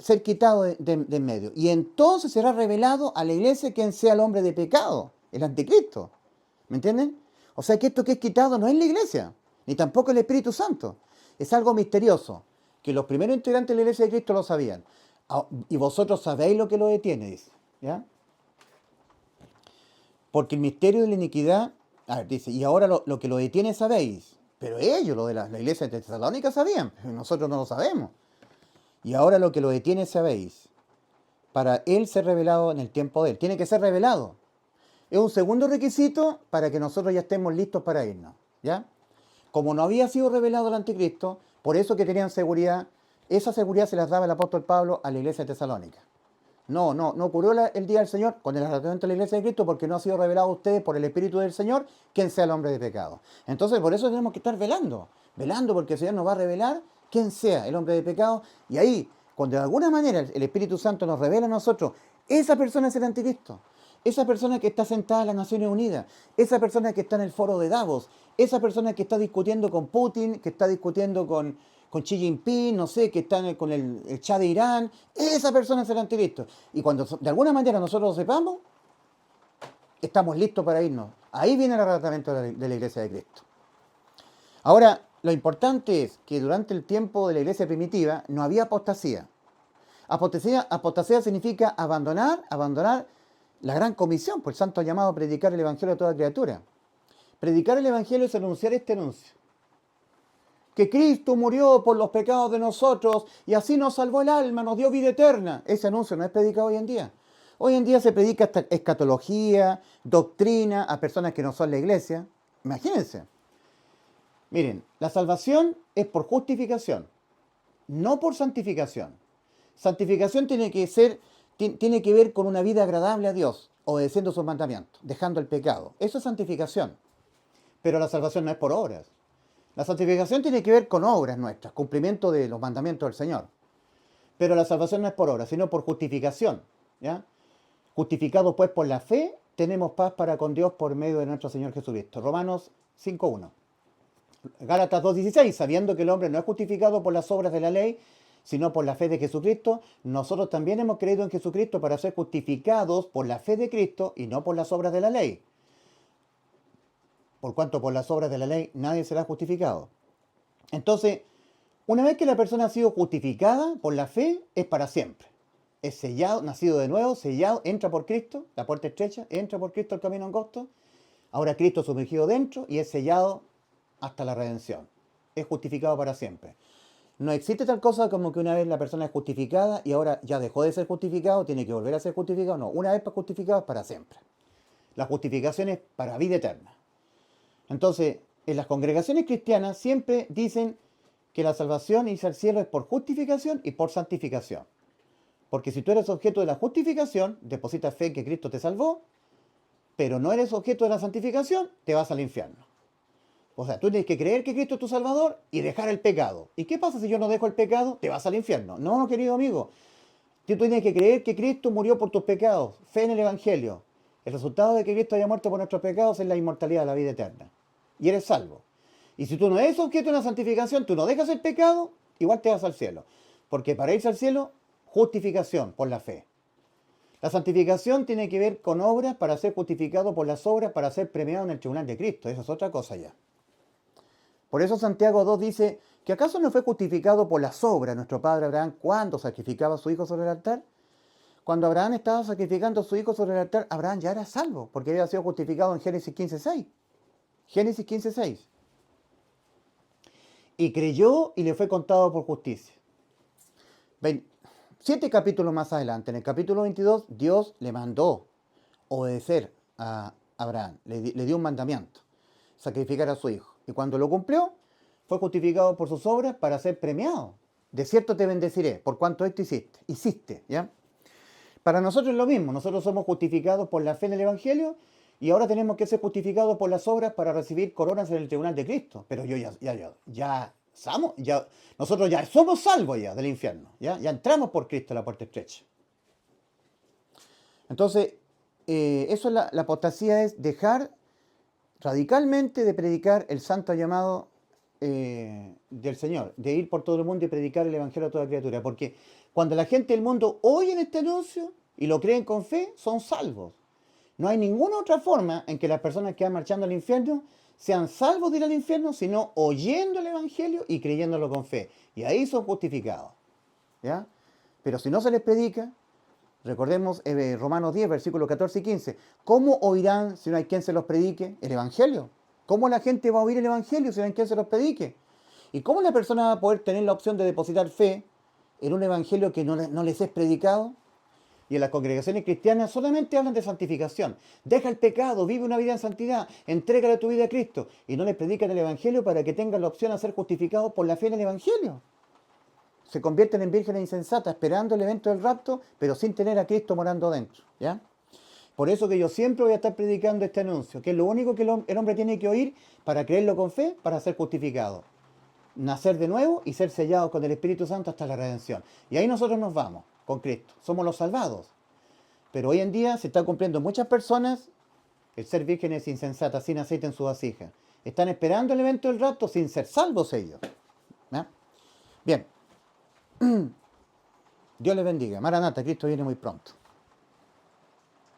ser quitado de en medio. Y entonces será revelado a la iglesia quien sea el hombre de pecado, el anticristo. ¿Me entienden? O sea que esto que es quitado no es la iglesia, ni tampoco el Espíritu Santo. Es algo misterioso, que los primeros integrantes de la iglesia de Cristo lo sabían. Y vosotros sabéis lo que lo detiene, dice. ¿Ya? Porque el misterio de la iniquidad, dice, y ahora lo que lo detiene sabéis. Pero ellos, lo de la iglesia de Tesalónica, sabían, nosotros no lo sabemos. Y ahora lo que lo detiene sabéis, para él ser revelado en el tiempo de él. Tiene que ser revelado. Es un segundo requisito para que nosotros ya estemos listos para irnos. ¿Ya? Como no había sido revelado el anticristo, por eso que tenían seguridad, esa seguridad se las daba el apóstol Pablo a la iglesia de Tesalónica. No ocurrió el día del Señor con el arrebatamiento de la iglesia de Cristo porque no ha sido revelado a ustedes por el Espíritu del Señor quién sea el hombre de pecado. Entonces por eso tenemos que estar velando porque el Señor nos va a revelar quién sea el hombre de pecado. Y ahí, cuando de alguna manera el Espíritu Santo nos revela a nosotros, esa persona es el anticristo. Esa persona que está sentada en las Naciones Unidas, esa persona que está en el foro de Davos, esa persona que está discutiendo con Putin, que está discutiendo con Xi Jinping, no sé, que está con el Shah de Irán, esa persona es el anticristo. Y cuando de alguna manera nosotros lo sepamos, estamos listos para irnos. Ahí viene el arrebatamiento de la Iglesia de Cristo. Ahora, lo importante es que durante el tiempo de la Iglesia primitiva no había apostasía. Apostasía significa abandonar la gran comisión, por el santo llamado a predicar el Evangelio a toda criatura. Predicar el Evangelio es anunciar este anuncio. Que Cristo murió por los pecados de nosotros y así nos salvó el alma, nos dio vida eterna. Ese anuncio no es predicado hoy en día. Hoy en día se predica hasta escatología, doctrina a personas que no son la iglesia. Imagínense. Miren, la salvación es por justificación, no por santificación. Santificación tiene que ver con una vida agradable a Dios, obedeciendo sus mandamientos, dejando el pecado. Eso es santificación. Pero la salvación no es por obras. La santificación tiene que ver con obras nuestras, cumplimiento de los mandamientos del Señor. Pero la salvación no es por obras, sino por justificación. ¿Ya? Justificados pues por la fe, tenemos paz para con Dios por medio de nuestro Señor Jesucristo. Romanos 5.1. Gálatas 2.16, sabiendo que el hombre no es justificado por las obras de la ley, sino por la fe de Jesucristo, nosotros también hemos creído en Jesucristo para ser justificados por la fe de Cristo y no por las obras de la ley. Por cuanto por las obras de la ley nadie será justificado. Entonces, una vez que la persona ha sido justificada por la fe, es para siempre. Es sellado, nacido de nuevo, sellado, entra por Cristo, la puerta estrecha, entra por Cristo el camino angosto. Ahora Cristo sumergido dentro y es sellado hasta la redención. Es justificado para siempre. No existe tal cosa como que una vez la persona es justificada y ahora ya dejó de ser justificado, tiene que volver a ser justificado. No, una vez justificado es para siempre. La justificación es para vida eterna. Entonces, en las congregaciones cristianas siempre dicen que la salvación y irse al cielo es por justificación y por santificación. Porque si tú eres objeto de la justificación, depositas fe en que Cristo te salvó, pero no eres objeto de la santificación, te vas al infierno. O sea, tú tienes que creer que Cristo es tu Salvador y dejar el pecado. ¿Y qué pasa si yo no dejo el pecado? Te vas al infierno. No, querido amigo. Tú tienes que creer que Cristo murió por tus pecados. Fe en el Evangelio. El resultado de que Cristo haya muerto por nuestros pecados es la inmortalidad, la vida eterna. Y eres salvo. Y si tú no eres objeto de la santificación, tú no dejas el pecado, igual te vas al cielo. Porque para irse al cielo, justificación por la fe. La santificación tiene que ver con obras para ser justificado por las obras, para ser premiado en el tribunal de Cristo. Eso es otra cosa ya. Por eso Santiago 2 dice que ¿acaso no fue justificado por las obras nuestro padre Abraham cuando sacrificaba a su hijo sobre el altar? Cuando Abraham estaba sacrificando a su hijo sobre el altar, Abraham ya era salvo, porque había sido justificado en Génesis 15.6. Génesis 15.6. Y creyó y le fue contado por justicia. 7 capítulos más adelante, en el capítulo 22, Dios le mandó obedecer a Abraham, le dio un mandamiento, sacrificar a su hijo. Y cuando lo cumplió, fue justificado por sus obras para ser premiado. De cierto te bendeciré, por cuanto esto hiciste, ¿ya? Para nosotros es lo mismo, nosotros somos justificados por la fe en el Evangelio y ahora tenemos que ser justificados por las obras para recibir coronas en el tribunal de Cristo. Pero nosotros ya somos salvos ya del infierno, ya entramos por Cristo a la puerta estrecha. Entonces, eso es la apostasía, es dejar radicalmente de predicar el santo llamado del Señor, de ir por todo el mundo y predicar el Evangelio a toda criatura. Porque cuando la gente del mundo oye este anuncio y lo creen con fe, son salvos. No hay ninguna otra forma en que las personas que van marchando al infierno sean salvos de ir al infierno, sino oyendo el Evangelio y creyéndolo con fe. Y ahí son justificados. ¿Ya? Pero si no se les predica, recordemos Romanos 10, versículos 14 y 15. ¿Cómo oirán si no hay quien se los predique? El Evangelio. ¿Cómo la gente va a oír el Evangelio si no hay quien se los predique? ¿Y cómo la persona va a poder tener la opción de depositar fe en un Evangelio que no les es predicado? Y en las congregaciones cristianas solamente hablan de santificación. Deja el pecado, vive una vida en santidad, entrégale tu vida a Cristo. Y no les predican el Evangelio para que tengan la opción a ser justificados por la fe en el Evangelio. Se convierten en vírgenes insensatas, esperando el evento del rapto, pero sin tener a Cristo morando dentro, ¿ya? Por eso que yo siempre voy a estar predicando este anuncio, que es lo único que el hombre tiene que oír para creerlo con fe, para ser justificado. nacer de nuevo y ser sellados con el Espíritu Santo hasta la redención. Y ahí nosotros nos vamos con Cristo. Somos los salvados. Pero hoy en día se está cumpliendo en muchas personas el ser vírgenes insensatas, sin aceite en su vasija. Están esperando el evento del rapto sin ser salvos ellos. ¿Ya? Bien. Dios les bendiga. Maranata, Cristo viene muy pronto.